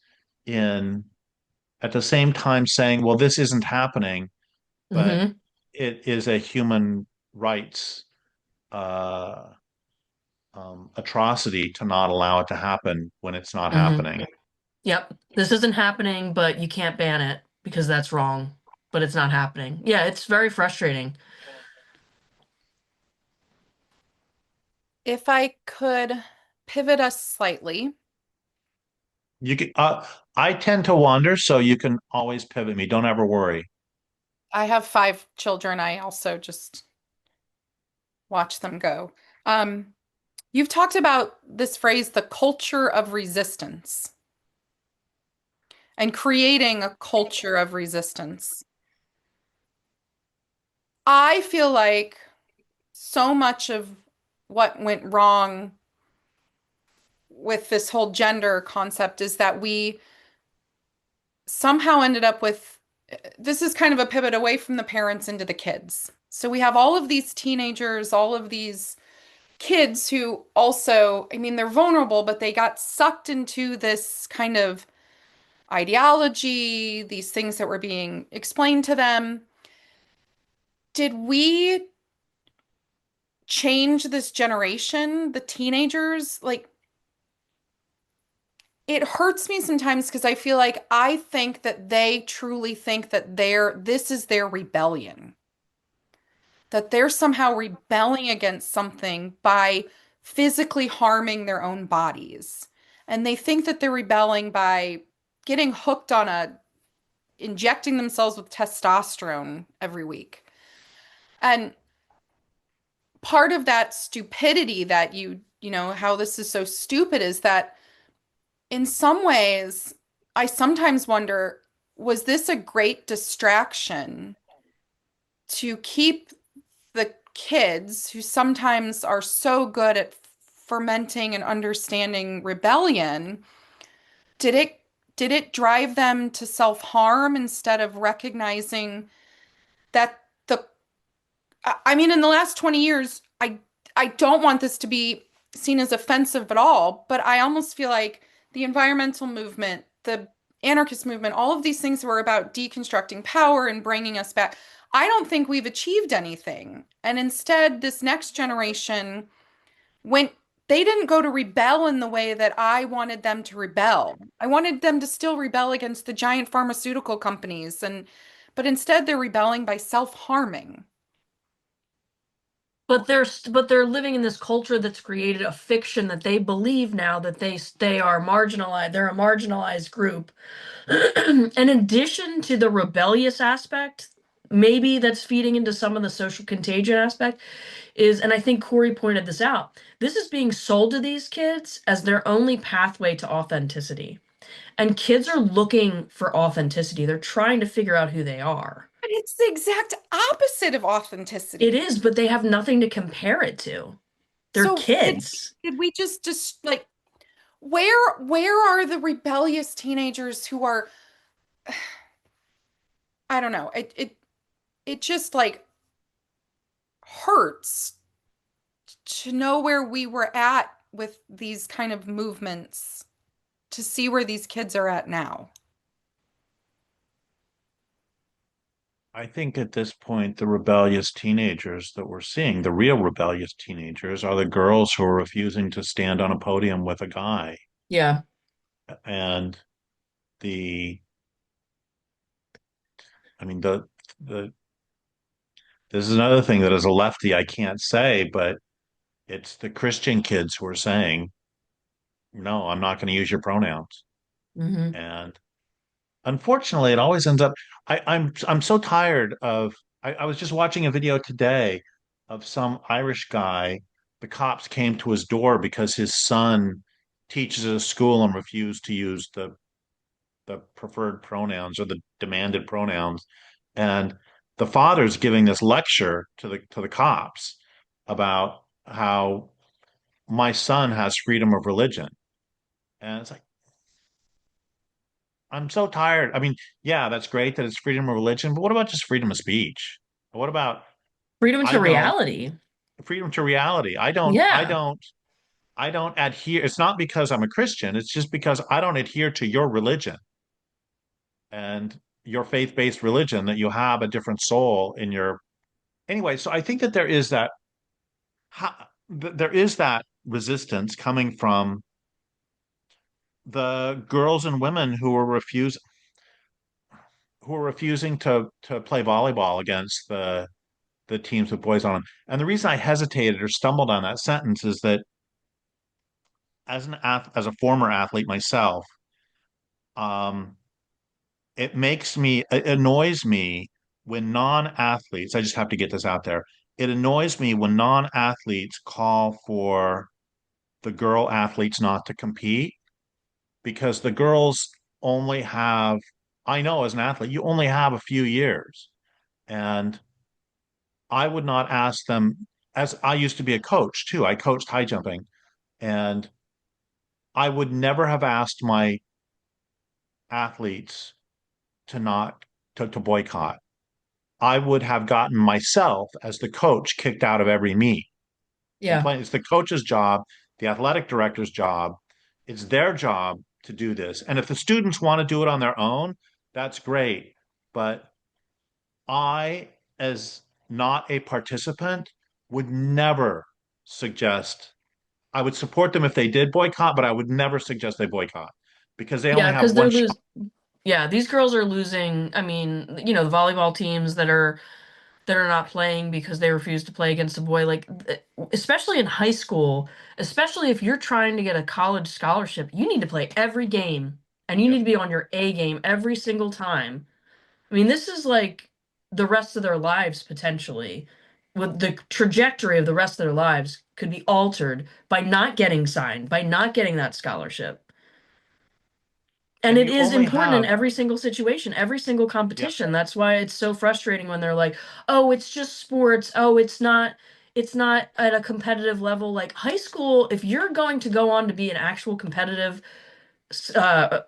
in at the same time saying, well, this isn't happening, but Hmm. it is a human rights uh, atrocity to not allow it to happen when it's not Hmm. happening. Yep. This isn't happening, but you can't ban it because that's wrong. But it's not happening. Yeah, it's very frustrating. If I could pivot us slightly, You can, I tend to wander, so you can always pivot me. Don't ever worry. I have 5 children. I also just watch them go. Um, you've talked about this phrase, the culture of resistance, and creating a culture of resistance. I feel like so much of what went wrong with this whole gender concept is that we somehow ended up with this is kind of a pivot away from the parents into the kids. So we have all of these teenagers, all of these kids who also, I mean, they're vulnerable, but they got sucked into this kind of ideology, these things that were being explained to them. Did we change this generation, the teenagers? Like, it hurts me sometimes because I feel like I think that they truly think that this is their rebellion, that they're somehow rebelling against something by physically harming their own bodies. And they think that they're rebelling by getting hooked on injecting themselves with testosterone every week. And part of that stupidity that how this is so stupid is that in some ways, I sometimes wonder, was this a great distraction to keep the kids who sometimes are so good at fermenting and understanding rebellion? Did it did it drive them to self-harm instead of recognizing that I mean, in the last 20 years, I don't want this to be seen as offensive at all, but I almost feel like the environmental movement, the anarchist movement, all of these things were about deconstructing power and bringing us back. I don't think we've achieved anything. And instead, this next generation went, they didn't go to rebel in the way that I wanted them to rebel. I wanted them to still rebel against the giant pharmaceutical companies but instead they're rebelling by self-harming. But they're living in this culture that's created a fiction that they believe now that they are marginalized. They're a marginalized group. And in addition to the rebellious aspect, maybe that's feeding into some of the social contagion aspect is, and I think Corey pointed this out, this is being sold to these kids as their only pathway to authenticity. And kids are looking for authenticity. They're trying to figure out who they are. But it's the exact opposite of It authenticity. is, but they have nothing to compare it to. They're So kids. did we just like where are the rebellious teenagers who are I don't know. It just like hurts to know where we were at with these kind of movements to see where these kids are at now. I think at this point, the rebellious teenagers that we're seeing, the real rebellious teenagers, are the girls who are refusing to stand on a podium with a guy. Yeah. And the, I mean, the, this is another thing that as a lefty I can't say, but it's the Christian kids who are saying, no, I'm not going to use your pronouns. Hmm. And unfortunately, it always ends up. I'm so tired of. I was just watching a video today of some Irish guy. The cops came to his door because his son teaches at a school and refused to use the preferred pronouns or the demanded pronouns, and the father's giving this lecture to the cops about how my son has freedom of religion, and it's like I'm so tired. I mean, yeah, that's great that it's freedom of religion, but what about just freedom of speech? What about Freedom I to don't reality. freedom to reality? Yeah. I don't adhere. It's not because I'm a Christian, it's just because I don't adhere to your religion and your faith-based religion that you have a different soul in your anyway. So I think that there is that there is that resistance coming from the girls and women who were refusing to play volleyball against the teams with boys on them. And the reason I hesitated or stumbled on that sentence is that as a former athlete myself, um, it annoys me when non-athletes, I just have to get this out there. It annoys me when non-athletes call for the girl athletes not to compete because the girls only have, I know as an athlete, you only have a few years. And I would not ask them, as I used to be a coach too. I coached high jumping, and I would never have asked my athletes to not to boycott. I would have gotten myself as the coach kicked out of every meet. Yeah. It's the coach's job, the athletic director's job. It's their job to do this. And if the students want to do it on their own, that's great. But I, as not a participant, would never suggest, I would support them if they did boycott, but I would never suggest they boycott because they only Yeah, have because one they're shot. losing. Yeah, these girls are losing. I mean, you know, the volleyball teams that are not playing because they refuse to play against a boy, like especially in high school, especially if you're trying to get a college scholarship, you need to play every game and you need Yep. to be on your A game every single time. I mean, this is like the rest of their lives potentially. With the trajectory of the rest of their lives could be altered by not getting signed, by not getting that scholarship. And And it you is only important in have, every single situation, every single yeah, competition. That's why it's so frustrating when they're like, "Oh, it's just sports. Oh, it's not at a competitive level." Like high school, if you're going to go on to be an actual competitive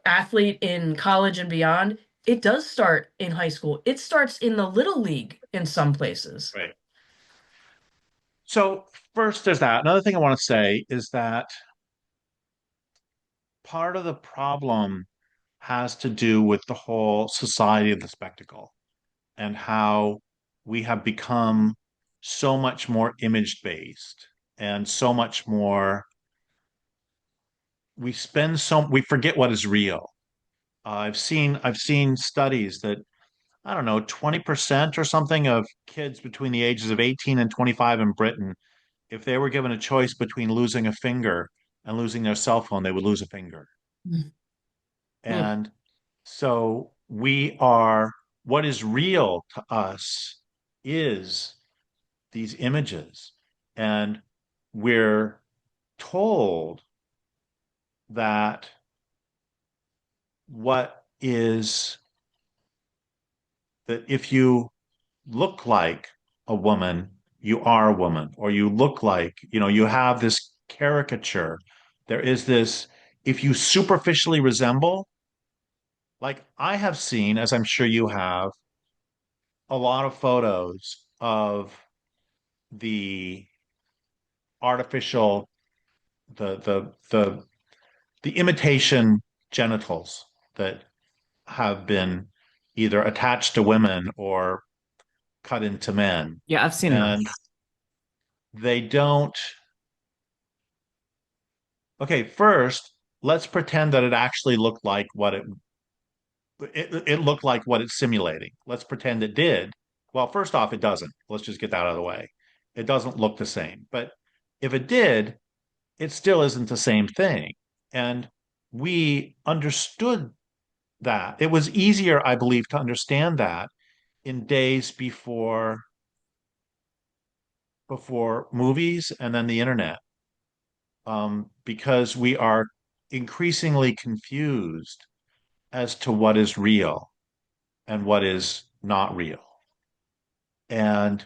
athlete in college and beyond, it does start in high school. It starts in the little league in some places. right. So first there's that. Another thing I want to say is that part of the problem has to do with the whole society of the spectacle and how we have become so much more image based and so much more we forget what is real. I've seen studies that I don't know 20% or something of kids between the ages of 18 and 25 in Britain, if they were given a choice between losing a finger and losing their cell phone, they would lose a finger. Mm. And so what is real to us is these images. And we're told that what is that if you look like a woman, you are a woman, or you look like, you have this caricature. There is this, if you superficially resemble, like I have seen, as I'm sure you have, a lot of photos of the artificial, the the imitation genitals that have been either attached to women or cut into men. Yeah, I've seen And those. they don't, okay, first, let's pretend that it actually looked like it looked like what it's simulating. Let's pretend it did. Well, first off, it doesn't. Let's just get that out of the way. It doesn't look the same. But if it did, it still isn't the same thing. And we understood that. It was easier, I believe, to understand that in days before movies and then the internet, because we are increasingly confused as to what is real and what is not real. And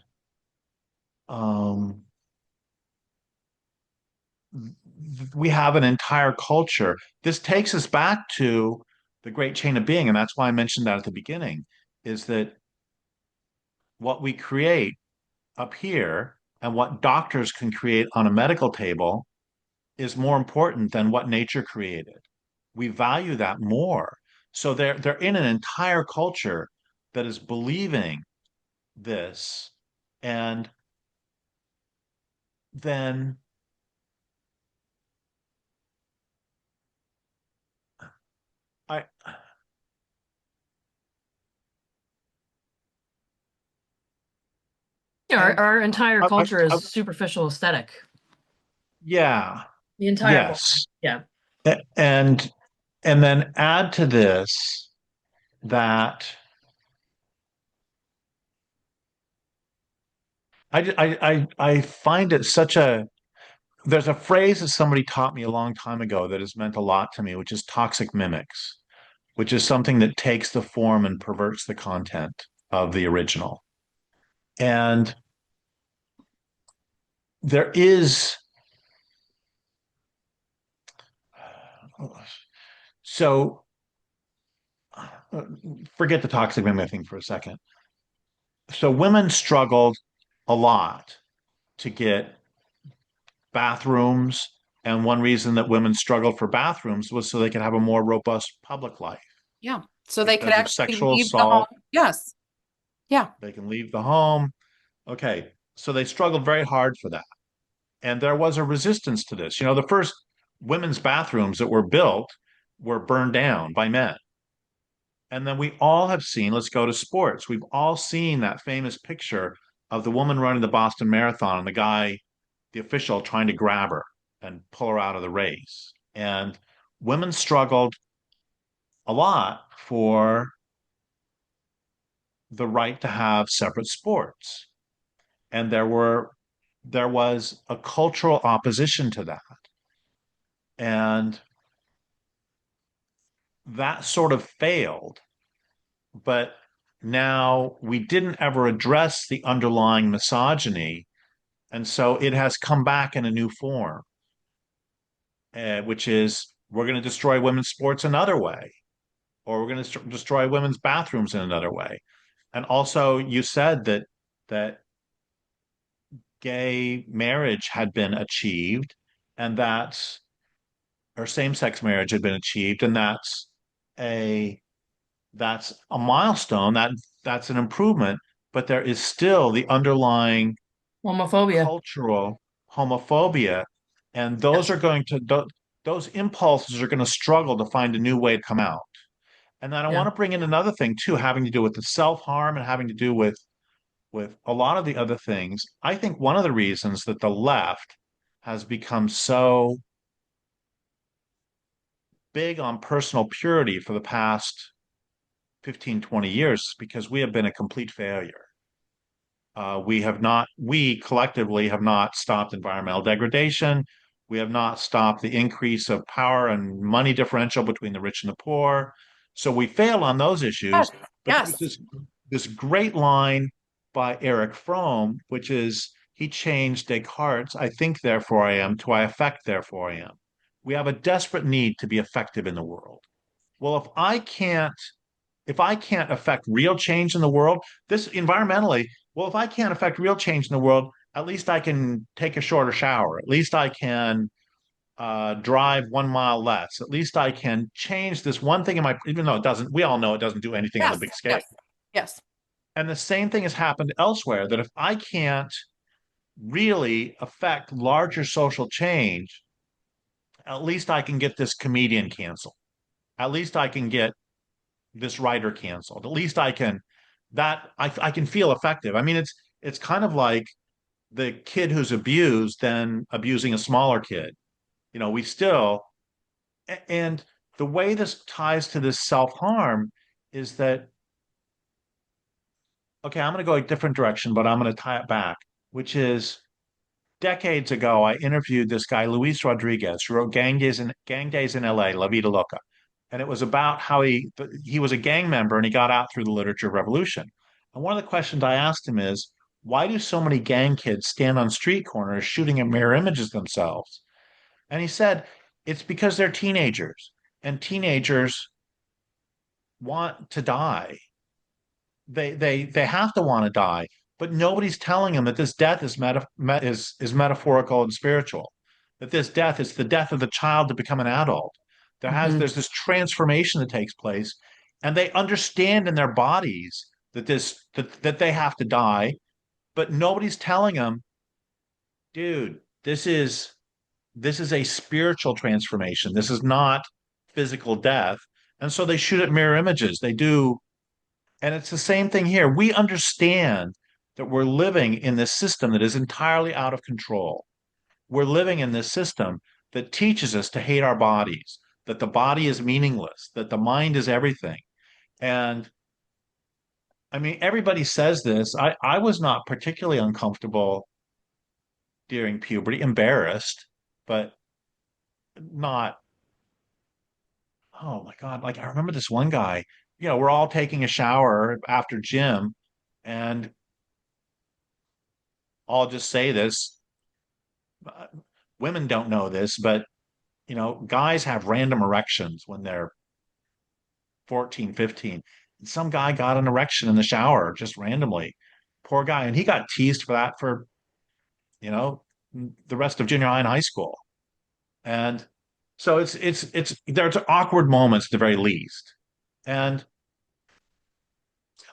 um, we have an entire culture. This takes us back to the great chain of being, and that's why I mentioned that at the beginning, is that what we create up here and what doctors can create on a medical table is more important than what nature created. We value that more. So they're in an entire culture that is believing this, and then I Yeah, and our entire culture I is superficial aesthetic. yeah, The entire culture. yes. Yeah. And then add to this that I find it such a there's a phrase that somebody taught me a long time ago that has meant a lot to me, which is toxic mimics, which is something that takes the form and perverts the content of the original. And there is so forget the toxic mimic thing for a second. So women struggled a lot to get bathrooms. And one reason that women struggled for bathrooms was so they could have a more robust public life Yeah. So they could because of actually sexual leave the home. assault. Yes. Yeah. They can leave the home. Okay. So they struggled very hard for that. And there was a resistance to this. The first women's bathrooms that were built were burned down by men. And then we all have seen, let's go to sports. We've all seen that famous picture of the woman running the Boston Marathon and the guy, the official, trying to grab her and pull her out of the race. And women struggled a lot for the right to have separate sports. And there was a cultural opposition to that. And that sort of failed. But now we didn't ever address the underlying misogyny. And so it has come back in a new form, which is we're going to destroy women's sports another way, or we're going to destroy women's bathrooms in another way. And also, you said that gay marriage had been achieved, and that's or same-sex marriage had been achieved, and a that's a milestone. That's an improvement, but there is still the underlying Homophobia. cultural homophobia, and those Yes. are going to those impulses are going to struggle to find a new way to come out. And then I want Yeah. to bring in another thing too, having to do with the self-harm and having to do with a lot of the other things. I think one of the reasons that the left has become so big on personal purity for the past 15, 20 years is because we have been a complete failure. We collectively have not stopped environmental degradation. We have not stopped the increase of power and money differential between the rich and the poor. So we failed on those Yes. issues. But there's Yes. this great line by Eric Fromm, which is he changed Descartes' "I think, therefore I am" to "I affect, therefore I am." We have a desperate need to be effective in the world. Well, if I can't affect real change in the world, this environmentally, well, if I can't affect real change in the world, at least I can take a shorter shower. At least I can drive 1 mile less. At least I can change this one thing in my, even though it doesn't, we all know it doesn't do anything on the Yes. big scale. Yes. Yes. And the same thing has happened elsewhere that if I can't really affect larger social change, at least I can get this comedian canceled. At least I can get this writer canceled. At least I can feel effective. I mean, it's kind of like the kid who's abused then abusing a smaller kid. We still and the way this ties to this self-harm is that okay, I'm going to go a different direction, but I'm going to tie it back, which is decades ago, I interviewed this guy, Luis Rodriguez, who wrote Gang Days in LA, La Vida Loca. And it was about how he was a gang member and he got out through the literature of revolution. And one of the questions I asked him is, why do so many gang kids stand on street corners shooting at mirror images themselves? And he said, it's because they're teenagers and teenagers want to die. They have to want to die, but nobody's telling them that this death is metaphorical and spiritual. That this death is the death of the child to become an adult. Hmm. There's this transformation that takes place, and they understand in their bodies that they have to die, but nobody's telling them, dude, this is a spiritual transformation. This is not physical death. And so they shoot at mirror images. They do. And it's the same thing here. We understand that we're living in this system that is entirely out of control. We're living in this system that teaches us to hate our bodies, that the body is meaningless, that the mind is everything. And I mean, everybody says this. I was not particularly uncomfortable during puberty, embarrassed, but not, oh my God. Like I remember this one guy, we're all taking a shower after gym, and I'll just say this, uh, women don't know this, but guys have random erections when they're 14, 15. And some guy got an erection in the shower just randomly. Poor guy. And he got teased for that for, you know, the rest of junior high and high school. And so it's there's awkward moments at the very least. And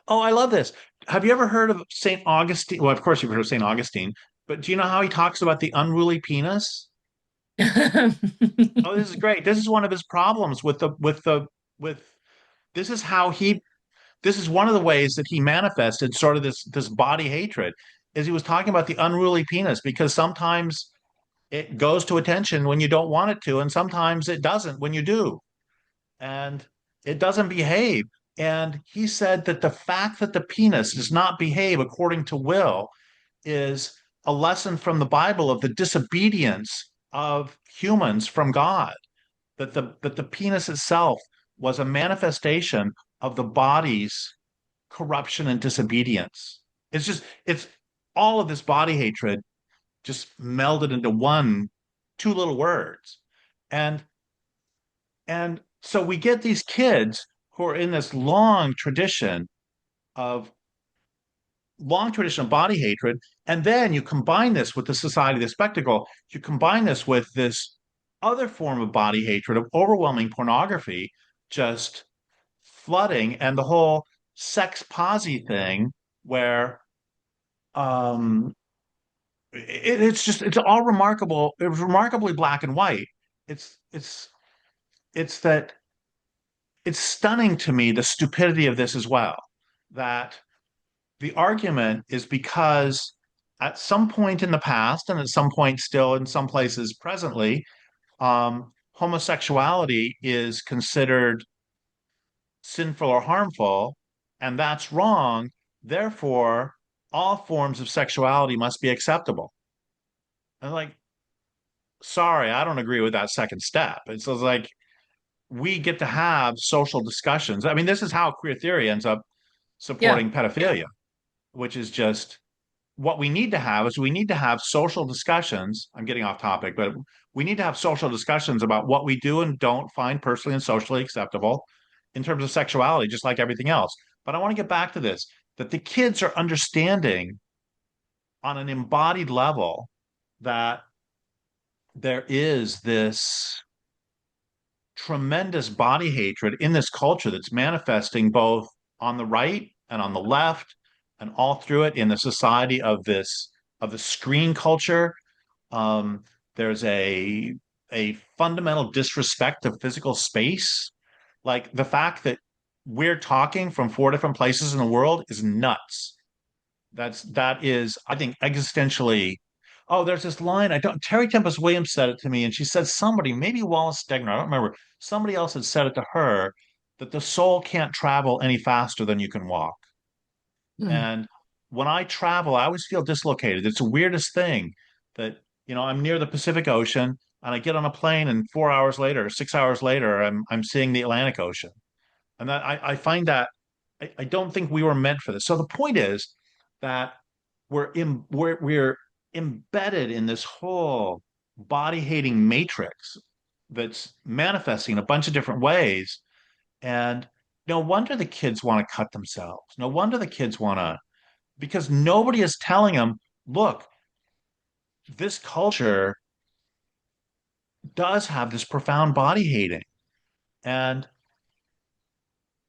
oh, I love this. Have you ever heard of St. Augustine? Well, of course you've heard of St. Augustine, but do you know how he talks about the unruly penis? Oh, this is great. This is one of his problems with this is how he this is one of the ways that he manifested sort of this body hatred is he was talking about the unruly penis because sometimes it goes to attention when you don't want it to, and sometimes it doesn't when you do. And it doesn't behave. And he said that the fact that the penis does not behave according to will is a lesson from the Bible of the disobedience of humans from God, that the penis itself was a manifestation of the body's corruption and disobedience. It's all of this body hatred just melded into two little words. And and so we get these kids who are in this of long tradition of body hatred, and then you combine this with the society of the spectacle, you combine this with this other form of body hatred of overwhelming pornography just flooding, and the whole sex posy thing where um it's all remarkable. It was remarkably black and white. It's that it's stunning to me the stupidity of this as well. That the argument is because at some point in the past, and at some point still in some places presently, homosexuality is considered sinful or harmful, and that's wrong. Therefore, all forms of sexuality must be acceptable. And like, sorry, I don't agree with that second step. It's like we get to have social discussions. I mean, this is how queer theory ends up Yeah. supporting pedophilia, which is just what we need to have is we need to have social discussions. I'm getting off topic, but we need to have social discussions about what we do and don't find personally and socially acceptable in terms of sexuality, just like everything else. But I want to get back to this that the kids are understanding on an embodied level that there is this tremendous body hatred in this culture that's manifesting both on the right and on the left and all through it in the society of the screen culture. um, there's a fundamental disrespect of physical space, like the fact that we're talking from four different places in the world is nuts. That is, I think, existentially. Oh, there's this line. I don't. Terry Tempest Williams said it to me, and she said somebody, maybe Wallace Stegner, I don't remember. Somebody else had said it to her that the soul can't travel any faster than you can walk. Mm. And when I travel, I always feel dislocated. It's the weirdest thing that, I'm near the Pacific Ocean and I get on a plane and 4 hours later, 6 hours later, I'm seeing the Atlantic Ocean. And that I find that I don't think we were meant for this. So the point is that we're embedded in this whole body hating matrix that's manifesting in a bunch of different ways. And no wonder the kids want to cut themselves. No wonder the kids want to, because nobody is telling them, look, this culture does have this profound body hating. And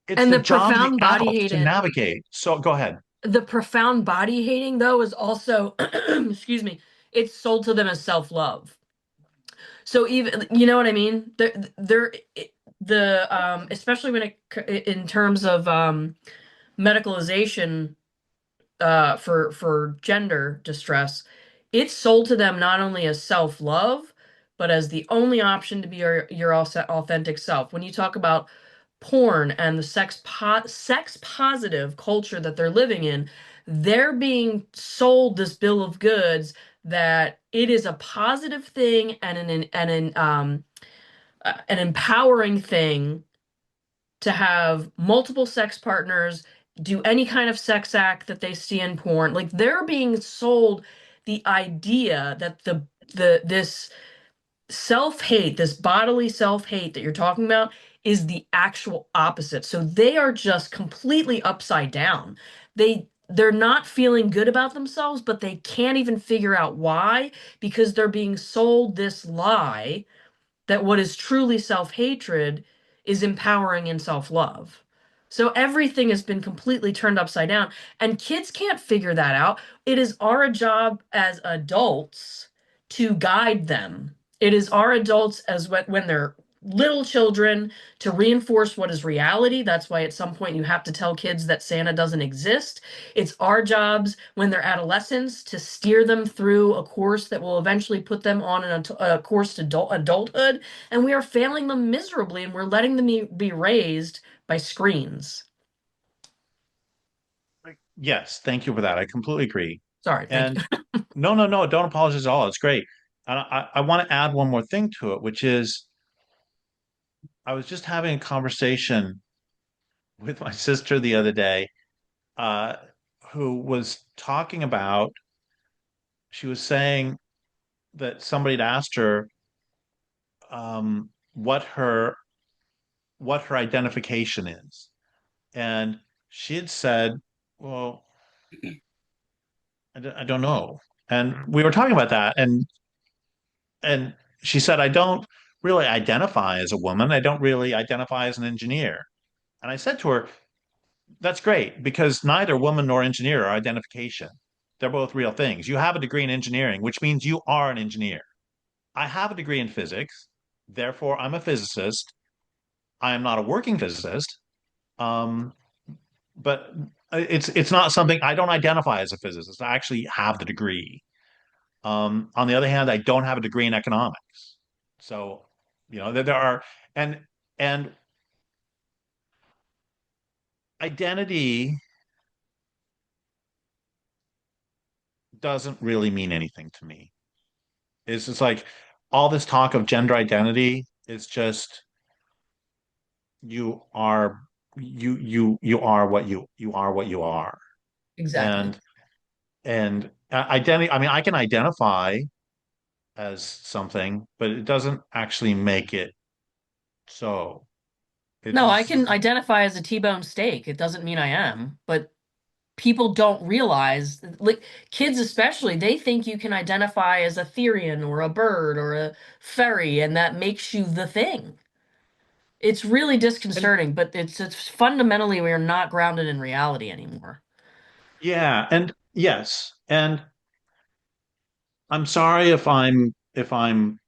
it's And the the job of the profound body adults to hating, navigate. So go ahead. the profound body hating though is also, excuse me, it's sold to them as self-love. So even, you know what I mean? the especially when in terms of medicalization for gender distress, it's sold to them not only as self-love, but as the only option to be your authentic self. When you talk about porn and the sex positive culture that they're living in, they're being sold this bill of goods that it is a positive thing and an empowering thing to have multiple sex partners, do any kind of sex act that they see in porn. Like they're being sold the idea that this self-hate, this bodily self-hate that you're talking about is the actual opposite. So they are just completely upside down. They're not feeling good about themselves, but they can't even figure out why because they're being sold this lie that what is truly self-hatred is empowering and self-love. So everything has been completely turned upside down, and kids can't figure that out. It is our job as adults to guide them. It is our adults as when they're little children to reinforce what is reality. That's why at some point you have to tell kids that Santa doesn't exist. It's our jobs when they're adolescents to steer them through a course that will eventually put them on a course to adulthood. And we are failing them miserably, and we're letting them be raised by screens. Yes, thank you for that. I completely agree. Sorry, thank And you. no, no, no, don't apologize at all. It's great. And I want to add one more thing to it, which is I was just having a conversation with my sister the other day, uh, who was talking about, she was saying that somebody had asked her what her identification is. And she had said, well, I don't know. And we were talking about that, and she said, I don't really identify as a woman. I don't really identify as an engineer. And I said to her, that's great because neither woman nor engineer are identification. They're both real things. You have a degree in engineering, which means you are an engineer. I have a degree in physics, therefore I'm a physicist. I am not a working physicist, um, but it's not something I don't identify as a physicist. I actually have the degree. On the other hand, I don't have a degree in economics. So, there are and and identity doesn't really mean anything to me. It's just like all this talk of gender identity is just you are you are what you are. Exactly. And identity, I mean, I can identify as something, but it doesn't actually make it so. No, I It's can identify as a T-bone steak. It doesn't mean I am, but people don't realize, like kids especially, they think you can identify as a Therian or a bird or a fairy, and that makes you the thing. It's really and disconcerting, but it's fundamentally we are not grounded in reality anymore. yeah, and yes, and I'm sorry if I'm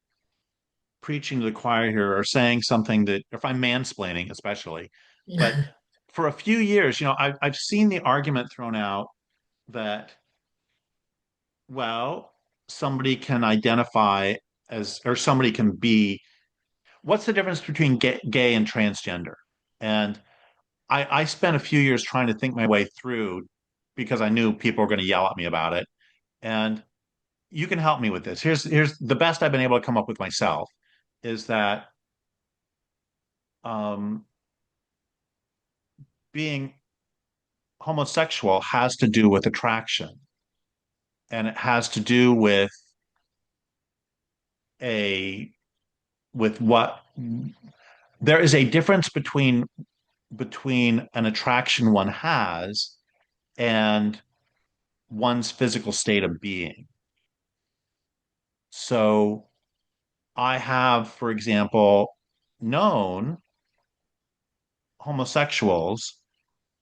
preaching to the choir here or saying something that if I'm mansplaining especially, but for a few years, I've seen the argument thrown out that, well, somebody can identify as, or somebody can be, what's the difference between gay and transgender? And I spent a few years trying to think my way through because I knew people were going to yell at me about it. And you can help me with this. Here's the best I've been able to come up with myself is that um, being homosexual has to do with attraction, and it has to do a with what there is a difference between an attraction one has and one's physical state of being. So I have, for example, known homosexuals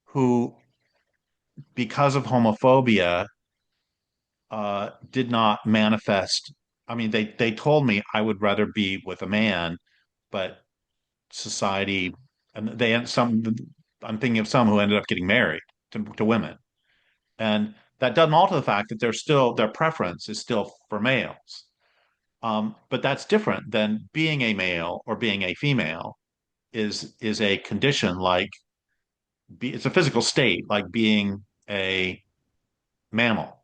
who, because of homophobia, did not manifest. I mean, they told me I would rather be with a man, but society, and I'm thinking of some who ended up getting married to women. And that doesn't alter the fact that their preference is still for males. But that's different than being a male or being a female is a condition it's a physical state like being a mammal.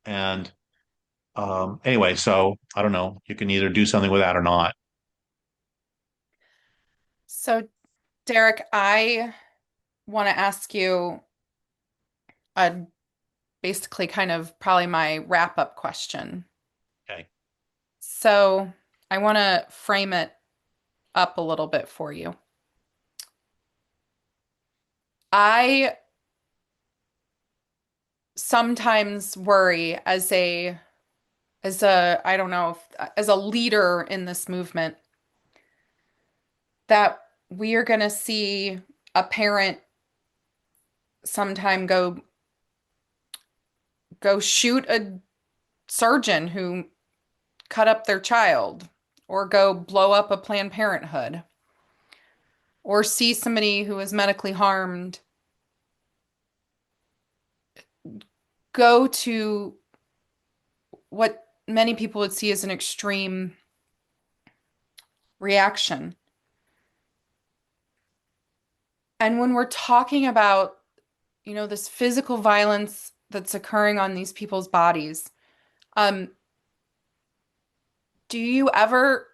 And anyway, so I don't know. You can either do something with that or not. So, Derrick, I want to ask you a basically kind of probably my wrap-up question. Okay. So, I want to frame it up a little bit for you. I sometimes worry as a I don't know if, as a leader in this movement that we are going to see a parent sometime go shoot a surgeon who cut up their child, or go blow up a Planned Parenthood, or see somebody who is medically harmed go to what many people would see as an extreme reaction. And when we're talking about, this physical violence that's occurring on these people's bodies, um, do you ever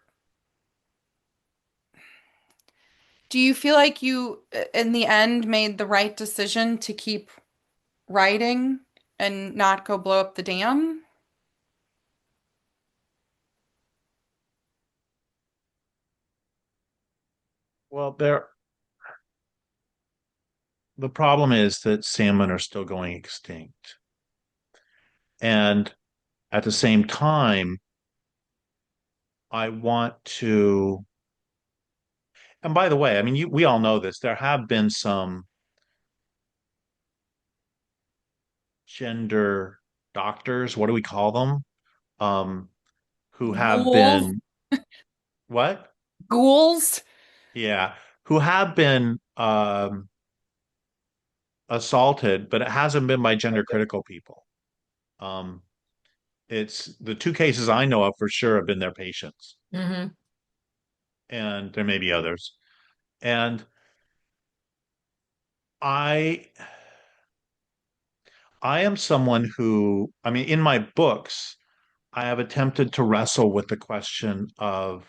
do you feel like you, in the end, made the right decision to keep writing and not go blow up the dam? Well, the problem is that salmon are still going extinct. And at the same time, I want to, and by the way, I mean, we all know this. There have been some gender doctors, what do we call them? Um, who have Ghouls, been, what? ghouls. Yeah, who have been assaulted, but it hasn't been by gender critical people. Um, it's the two cases I know of for sure have been their patients, Hmm. and there may be others. And I I am someone who, I mean, in my books, I have attempted to wrestle with the question of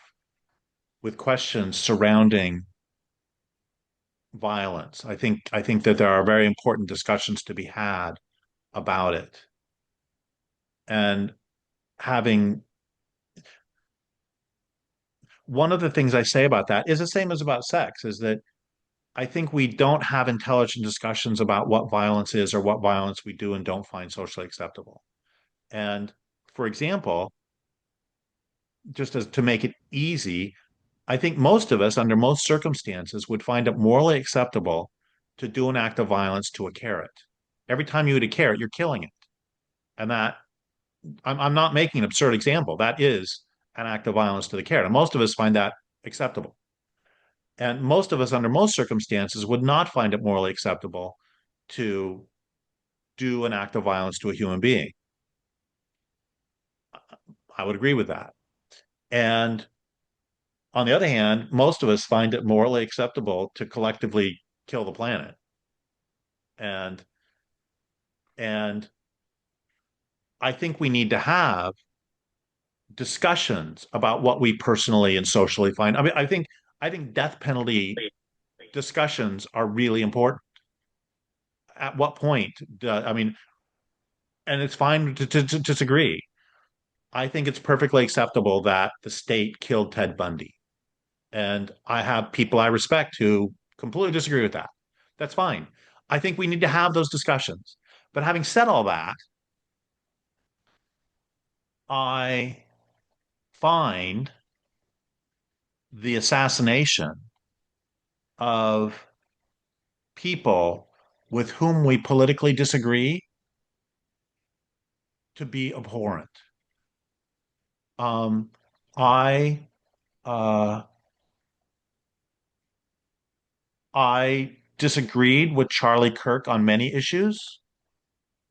with questions surrounding violence. I think that there are very important discussions to be had about it. And having one of the things I say about that is the same as about sex, is that I think we don't have intelligent discussions about what violence is or what violence we do and don't find socially acceptable. And for example, just as to make it easy, I think most of us, under most circumstances, would find it morally acceptable to do an act of violence to a carrot. Every time you eat a carrot, you're killing it. And I'm not making an absurd example. That is an act of violence to the carrot. And most of us find that acceptable. And most of us, under most circumstances, would not find it morally acceptable to do an act of violence to a human being. I would agree with that. And on the other hand, most of us find it morally acceptable to collectively kill the planet. And and I think we need to have discussions about what we personally and socially find. I mean, I think death penalty discussions are really important. At what point? I mean, and it's fine to disagree. I think it's perfectly acceptable that the state killed Ted Bundy. And I have people I respect who completely disagree with that. That's fine. I think we need to have those discussions. But having said all that, I find the assassination of people with whom we politically disagree to be abhorrent. Um, I uh, I disagreed with Charlie Kirk on many issues,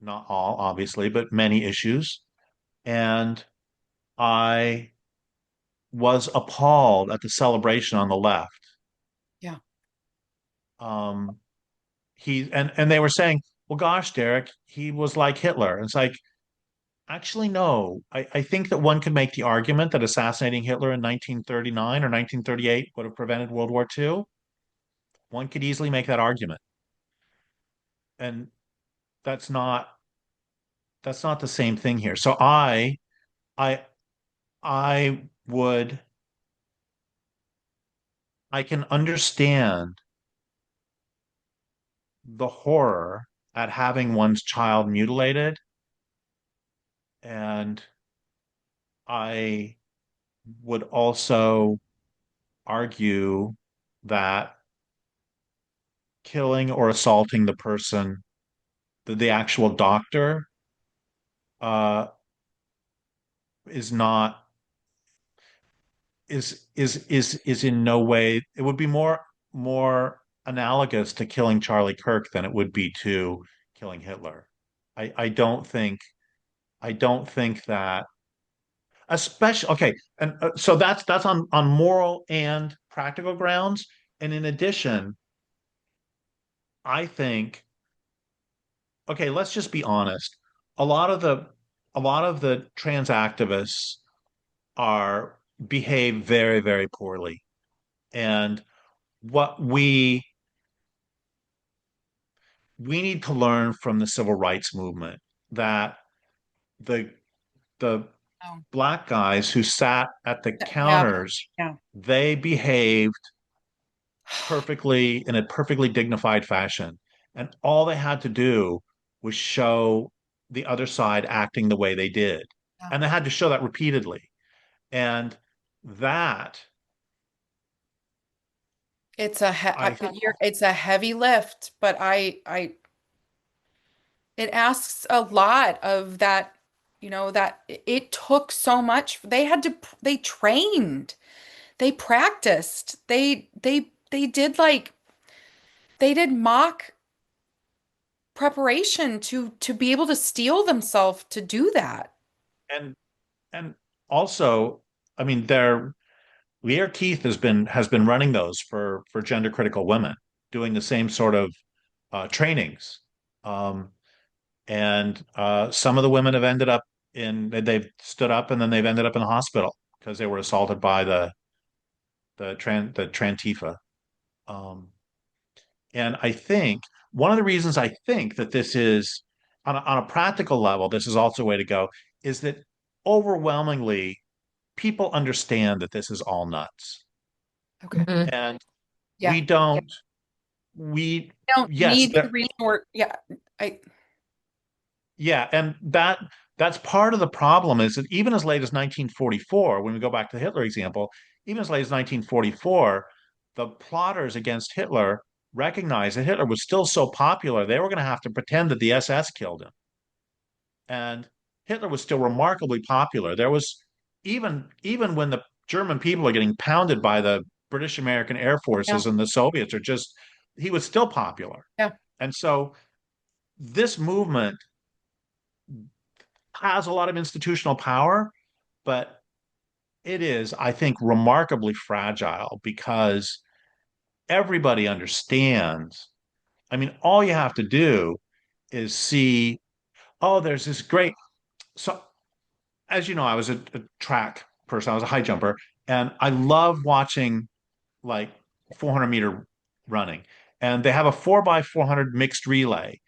not all, obviously, but many issues. And I was appalled at the celebration on the left. Yeah. Um, and they were saying, well, gosh, Derek, he was like Hitler. It's like, actually, no. I think that one could make the argument that assassinating Hitler in 1939 or 1938 would have prevented World War II. One could easily make that argument. And that's not that's not the same thing here. So I I would I can understand the horror at having one's child mutilated, and I would also argue that killing or assaulting the person, the actual doctor, uh, is not is in no way. It would be more analogous to killing Charlie Kirk than it would be to killing Hitler. I don't think that, especially, okay, and so that's on moral and practical grounds. And in addition, I think, okay, let's just be honest. A lot of the a lot of the trans activists are behave very, very poorly. And what we need to learn from the civil rights movement, that the the Oh, black guys who sat at the yeah. counters, Yeah. they behaved perfectly, in a perfectly dignified fashion. And all they had to do was show the other side acting the way they did. Yeah. And they had to show that repeatedly. And that It's a I it's a heavy lift, but I it asks a lot of that, that it took so much. They trained, they practiced, they did they did mock preparation to be able to steel themselves to do that. and and also, I mean, Lear Keith has been running those for gender critical women, doing the same sort of trainings. Um, and some of the women have ended up they've stood up and then they've ended up in the hospital because they were assaulted by the Trantifa. Um, and I think one of the reasons I think that this is, on a practical level, this is also a way to go, is that overwhelmingly people understand that this is all nuts. Okay. Mhm. And Yeah. we don't, we, Don't yes, need to resort. Yeah. I yeah, and that's part of the problem, is that even as late as 1944, when we go back to the Hitler example, even as late as 1944, the plotters against Hitler recognized that Hitler was still so popular, they were going to have to pretend that the SS killed him. And Hitler was still remarkably popular. There was, even when the German people are getting pounded by the British American Air Yeah. Forces and the Soviets are just, he was still popular. Yeah. And so this movement has a lot of institutional power, but it is, I think, remarkably fragile because everybody understands. I mean, all you have to do is see, oh, there's this great. So, as you know, I was a track person, I was a high jumper, and I love watching like 400-meter running. And they have a 4x400 mixed relay.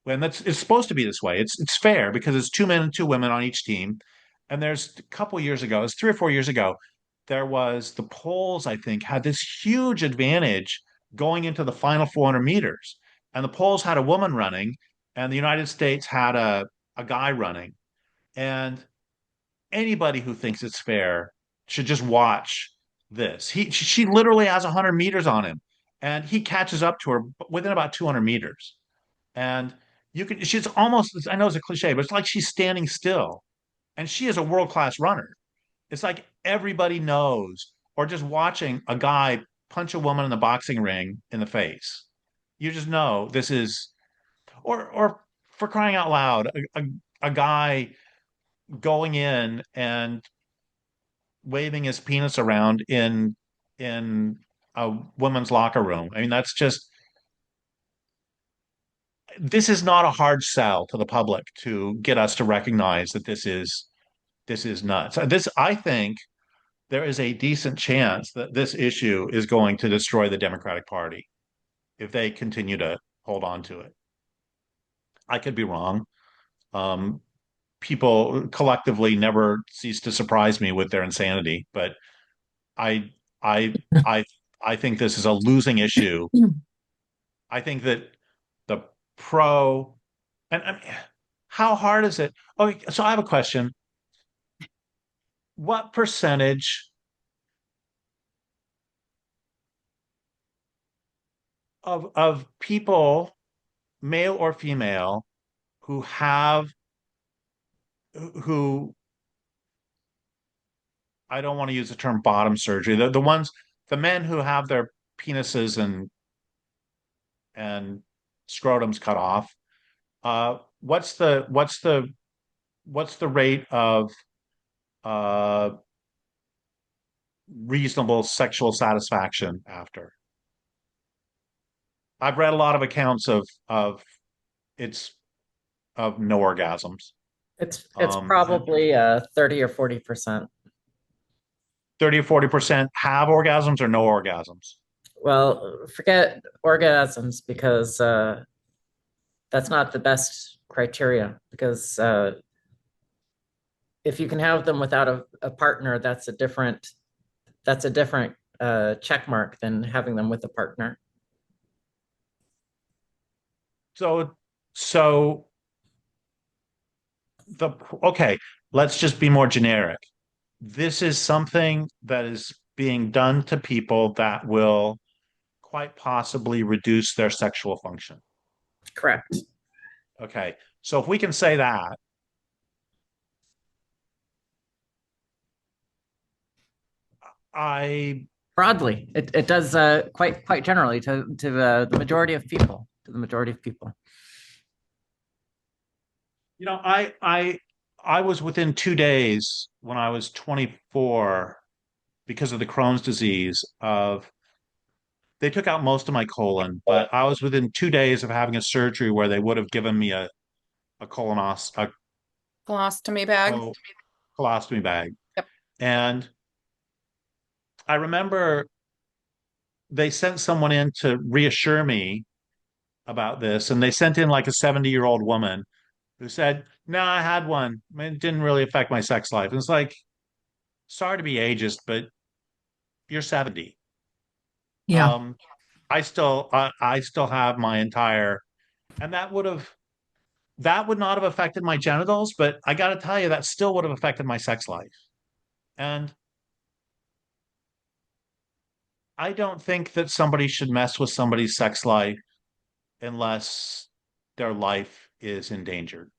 And it's supposed to be this way. It's fair because it's two men and two women on each team. And there's a couple years ago, it's 3 or 4 years ago, there was the Poles, I think, had this huge advantage going into the final 400 meters. And the Poles had a woman running, and the United States had a guy running. And anybody who thinks it's fair should just watch this. She literally has 100 meters on him, and he catches up to her within about 200 meters. And she's almost, I know it's a cliche, but it's like she's standing still. And she is a world class runner. It's like everybody knows, or just watching a guy punch a woman in the boxing ring in the face. You just know this is, or for crying out loud, a guy going in and waving his penis around in a women's locker room. I mean, that's just, this is not a hard sell to the public to get us to recognize that this is nuts. This, I think, there is a decent chance that this issue is going to destroy the Democratic Party if they continue to hold on to it. I could be wrong. Um, People collectively never cease to surprise me with their insanity, but I, I, I, I think this is a losing issue. I think that the pro and I mean, how hard is it? Okay, so I have a question. What percentage of people, male or female, who have who I don't want to use the term bottom surgery, the men who have their penises and scrotums cut off, what's the rate of uh reasonable sexual satisfaction after? I've read a lot of accounts of it's of no orgasms. It's And probably 30 or 40%. 30 or 40% have orgasms or no orgasms. Well, forget orgasms because that's not the best criteria because if you can have them without a partner, that's a different check mark than having them with a partner. So the okay, let's just be more generic. This is something that is being done to people that will quite possibly reduce their sexual function. Correct. Okay. So if we can say that, I Broadly, it does quite generally to the majority of people, to the majority of people. you know, I was within 2 days when I was 24 because of the Crohn's disease of they took out most of my colon, but I was within 2 days of having a surgery where they would have given me a Colostomy bag. colostomy bag. Yep. And I remember they sent someone in to reassure me about this, and they sent in like a 70-year-old woman who said, "No, I had one. It didn't really affect my sex life." And it's like, sorry to be ageist, but you're 70. Yeah. Um, I still have my entire, and that would not have affected my genitals, but I got to tell you, that still would have affected my sex life. And I don't think that somebody should mess with somebody's sex life unless their life is endangered.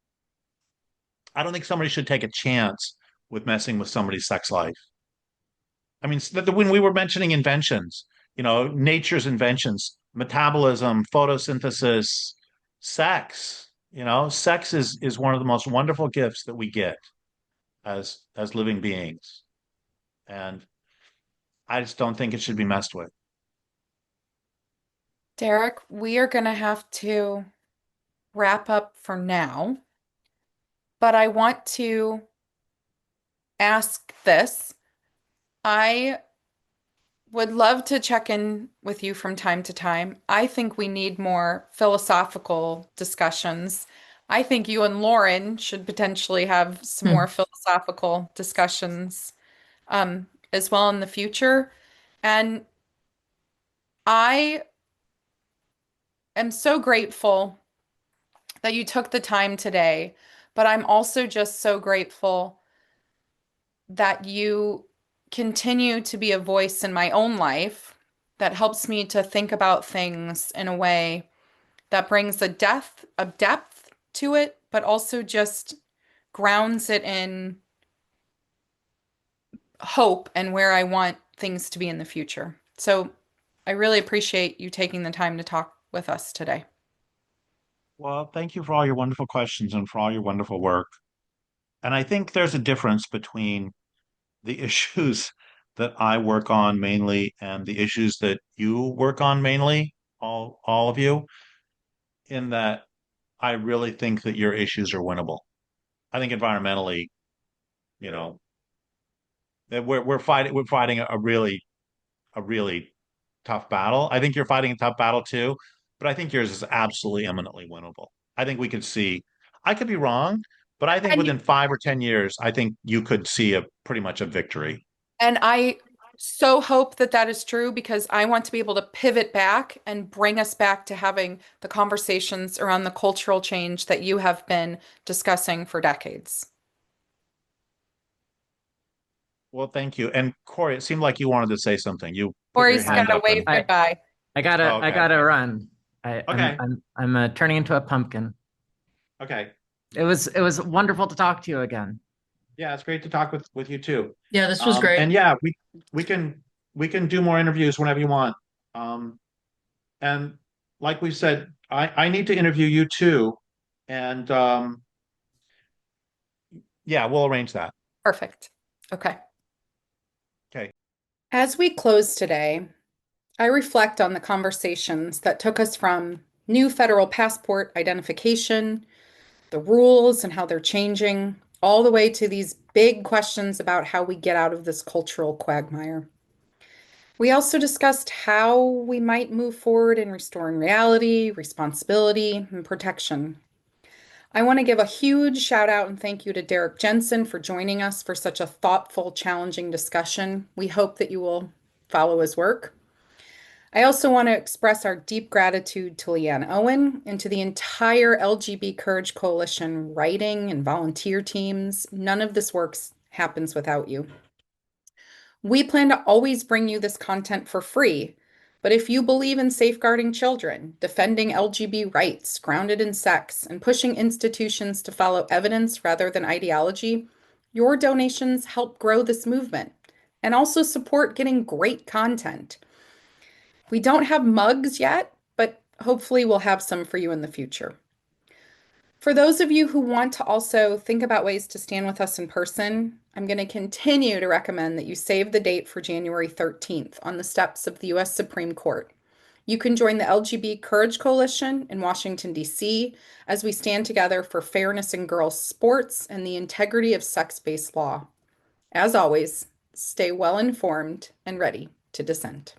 I don't think somebody should take a chance with messing with somebody's sex life. I mean, when we were mentioning inventions, nature's inventions, metabolism, photosynthesis, sex, sex is one of the most wonderful gifts that we get as living beings. And I just don't think it should be messed with. Derrick, we are going to have to wrap up for now, but I want to ask this. I would love to check in with you from time to time. I think we need more philosophical discussions. I think you and Lauren should potentially have some more philosophical discussions as well in the future. And I am so grateful that you took the time today, but I'm also just so grateful that you continue to be a voice in my own life that helps me to think about things in a way that brings a depth to it, but also just grounds it in hope and where I want things to be in the future. So I really appreciate you taking the time to talk with us today. Well, thank you for all your wonderful questions and for all your wonderful work. And I think there's a difference between the issues that I work on mainly and the issues that you work on mainly, all of you, in that I really think that your issues are winnable. I think environmentally, you know, that we're fighting a really tough battle. I think you're fighting a tough battle too, but I think yours is absolutely eminently winnable. I think we could see, I could be wrong, but I think And within 5 or 10 years, I think you could see a pretty much a victory. And I so hope that that is true because I want to be able to pivot back and bring us back to having the conversations around the cultural change that you have been discussing for decades. Well, thank you. And Corey, it seemed like you wanted to say something. You put your Corey's got hand to up wave and I goodbye. I oh, gotta I okay. gotta run. I, I'm Okay. I'm I'm turning into a pumpkin. Okay. It was wonderful to talk to you again. Yeah, it's great to talk with you too. Yeah, this was And great. yeah, we can we can do more interviews whenever you want. Um, and like we said, I need to interview you too. And yeah, we'll arrange that. Perfect. Okay. Okay. As we close today, I reflect on the conversations that took us from new federal passport identification, the rules and how they're changing, all the way to these big questions about how we get out of this cultural quagmire. We also discussed how we might move forward in restoring reality, responsibility, and protection. I want to give a huge shout out and thank you to Derrick Jensen for joining us for such a thoughtful, challenging discussion. We hope that you will follow his work. I also want to express our deep gratitude to Leanne Owen and to the entire LGB Courage Coalition writing and volunteer teams. None of this work happens without you. We plan to always bring you this content for free, but if you believe in safeguarding children, defending LGB rights grounded in sex, and pushing institutions to follow evidence rather than ideology, your donations help grow this movement and also support getting great content. We don't have mugs yet, but hopefully we'll have some for you in the future. For those of you who want to also think about ways to stand with us in person, I'm going to continue to recommend that you save the date for January 13th on the steps of the US Supreme Court. You can join the LGB Courage Coalition in Washington, D.C., as we stand together for fairness in girls' sports and the integrity of sex-based law. As always, stay well informed and ready to dissent.